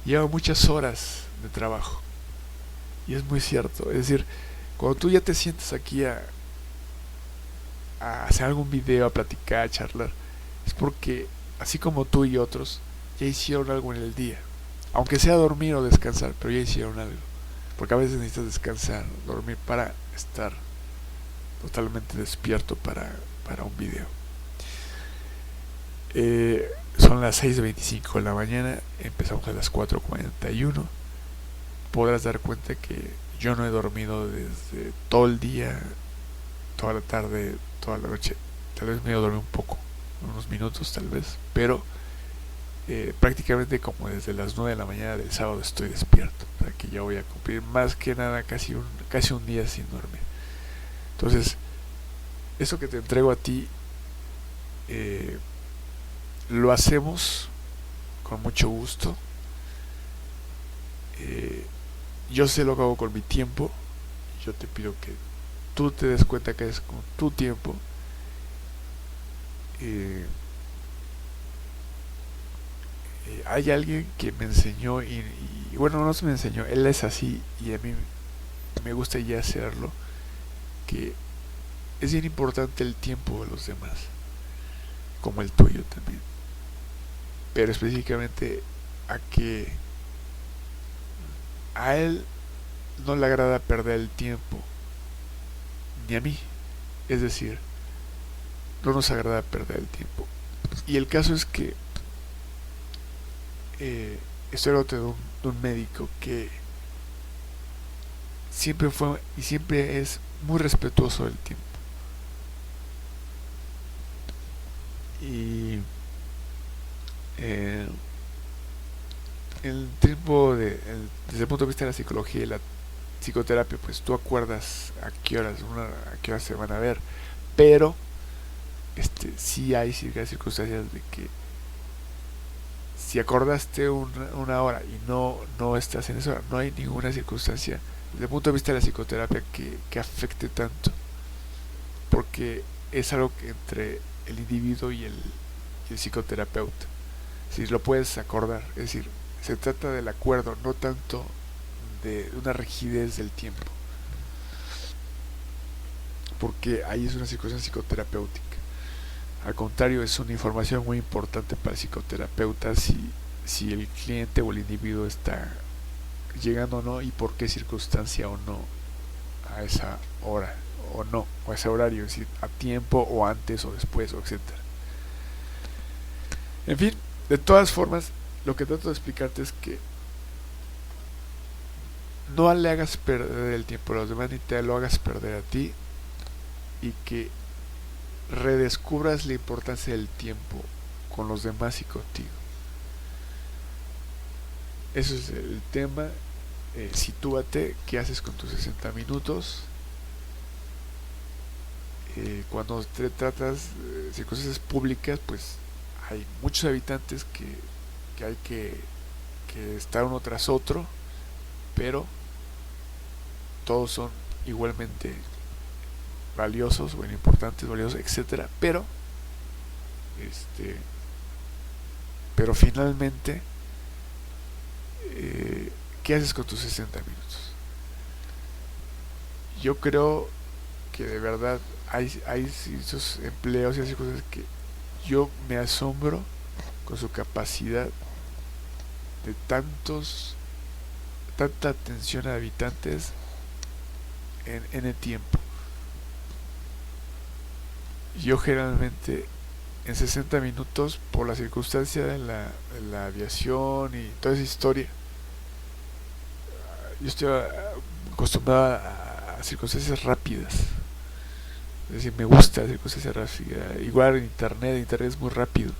lleva muchas horas de trabajo. Y es muy cierto. Es decir, cuando tú ya te sientes aquí a hacer algún video, a platicar, a charlar, es porque así como tú y otros ya hicieron algo en el día, aunque sea dormir o descansar, pero ya hicieron algo. Porque a veces necesitas descansar, dormir, para estar totalmente despierto para un video. Son las 6:25 de la mañana, empezamos a las 4:41. Podrás dar cuenta que yo no he dormido desde todo el día, toda la tarde, toda la noche. Tal vez me he dormido un poco, unos minutos tal vez, pero prácticamente como desde las 9 de la mañana del sábado estoy despierto. O sea que ya voy a cumplir más que nada casi un día sin dormir. Entonces eso que te entrego a ti, lo hacemos con mucho gusto. Yo sé lo que hago con mi tiempo. Yo te pido que tú te des cuenta que es con tu tiempo. Eh, Hay alguien que me enseñó y bueno, no se me enseñó, él es así y a mí me gusta ya hacerlo, que es bien importante el tiempo de los demás, como el tuyo también, pero específicamente a que a él no le agrada perder el tiempo, ni a mí, es decir, no nos agrada perder el tiempo. Y el caso es que estoy hablando de un médico que siempre fue y siempre es muy respetuoso del tiempo. Y eh, el tiempo desde el punto de vista de la psicología y la psicoterapia, pues tú acuerdas a qué horas se van a ver, pero sí hay ciertas circunstancias de que si acordaste una hora y no estás en esa hora, no hay ninguna circunstancia desde el punto de vista de la psicoterapia que afecte tanto, porque es algo que entre el individuo y el psicoterapeuta, si lo puedes acordar, es decir, se trata del acuerdo, no tanto de una rigidez del tiempo, porque ahí es una circunstancia psicoterapéutica. Al contrario, es una información muy importante para el psicoterapeuta si el cliente o el individuo está llegando o no y por qué circunstancia o no a esa hora o no, o a ese horario, es decir, a tiempo o antes o después, o etcétera. En fin, de todas formas, lo que trato de explicarte es que no le hagas perder el tiempo a los demás ni te lo hagas perder a ti, y que redescubras la importancia del tiempo con los demás y contigo. Eso es el tema. Sitúate, ¿qué haces con tus 60 minutos? Cuando te tratas de circunstancias públicas, pues hay muchos habitantes que hay que estar uno tras otro, pero todos son igualmente valiosos, bueno, importantes, valiosos, etcétera, este, pero finalmente, ¿qué haces con tus 60 minutos? Yo creo que de verdad hay esos empleos y esas cosas que yo me asombro con su capacidad de tanta atención a habitantes en el tiempo. Yo generalmente en 60 minutos, por la circunstancia de la aviación y toda esa historia, yo estoy acostumbrado a circunstancias rápidas. Es decir, me gusta la circunstancia rápida. Igual en internet es muy rápido.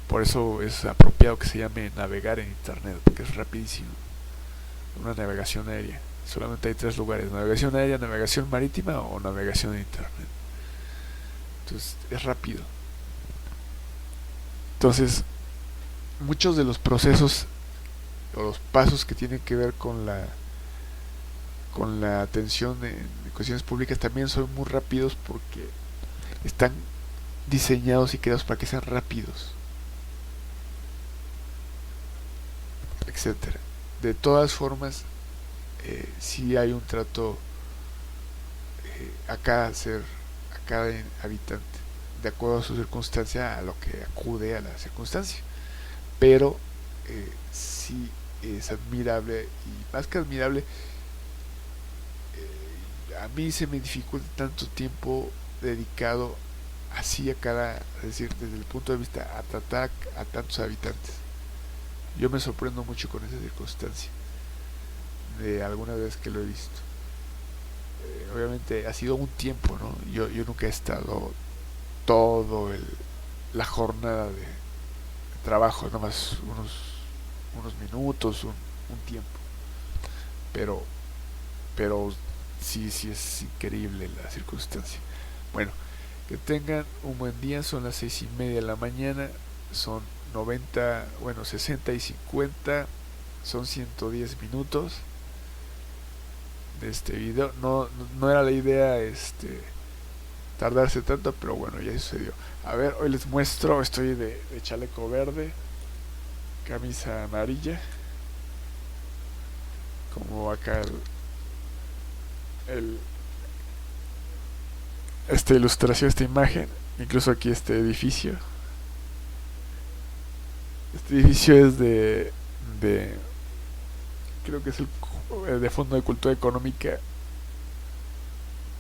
Por eso es apropiado que se llame navegar en internet, porque es rapidísimo. Una navegación aérea. Solamente hay tres lugares: navegación aérea, navegación marítima o navegación en internet. Entonces es rápido. Entonces, muchos de los procesos o los pasos que tienen que ver con la atención en cuestiones públicas también son muy rápidos, porque están diseñados y creados para que sean rápidos, etcétera. De todas formas, si hay un trato a cada ser, a cada habitante, de acuerdo a su circunstancia, a lo que acude a la circunstancia. Pero sí es admirable, y más que admirable, a mí se me dificulta tanto tiempo dedicado así a cada, es decir, desde el punto de vista a tratar a tantos habitantes. Yo me sorprendo mucho con esa circunstancia, de alguna vez que lo he visto. Obviamente ha sido un tiempo, ¿no? Yo nunca he estado todo la jornada de trabajo, nomás unos minutos, un tiempo. Pero sí, sí es increíble la circunstancia. Bueno, que tengan un buen día, son las 6:30 de la mañana, son 90, bueno, 60 y 50, son 110 minutos de este video. No era la idea tardarse tanto, pero bueno, ya sucedió. A ver, hoy les muestro, estoy de chaleco verde, camisa amarilla, como acá el esta ilustración, esta imagen, incluso aquí este edificio. Este edificio es de creo que es el de Fondo de Cultura Económica,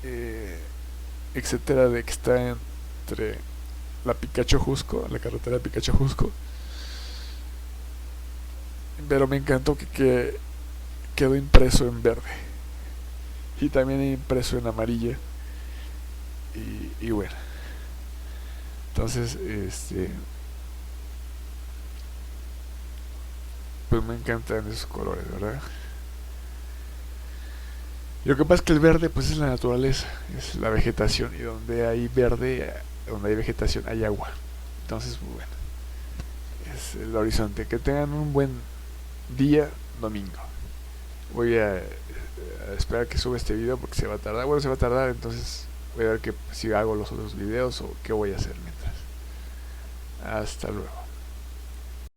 eh, etcétera, de que está entre la Picacho Jusco, la carretera Picacho Jusco. Pero me encantó que quedó impreso en verde y también impreso en amarilla. Y bueno, entonces pues me encantan esos colores, ¿verdad? Y lo que pasa es que el verde pues es la naturaleza, es la vegetación, y donde hay verde, donde hay vegetación hay agua. Entonces, pues, bueno, es el horizonte. Que tengan un buen día domingo. Voy a esperar que suba este video porque se va a tardar. Bueno, se va a tardar, entonces voy a ver que si hago los otros videos o qué voy a hacer mientras. Hasta luego.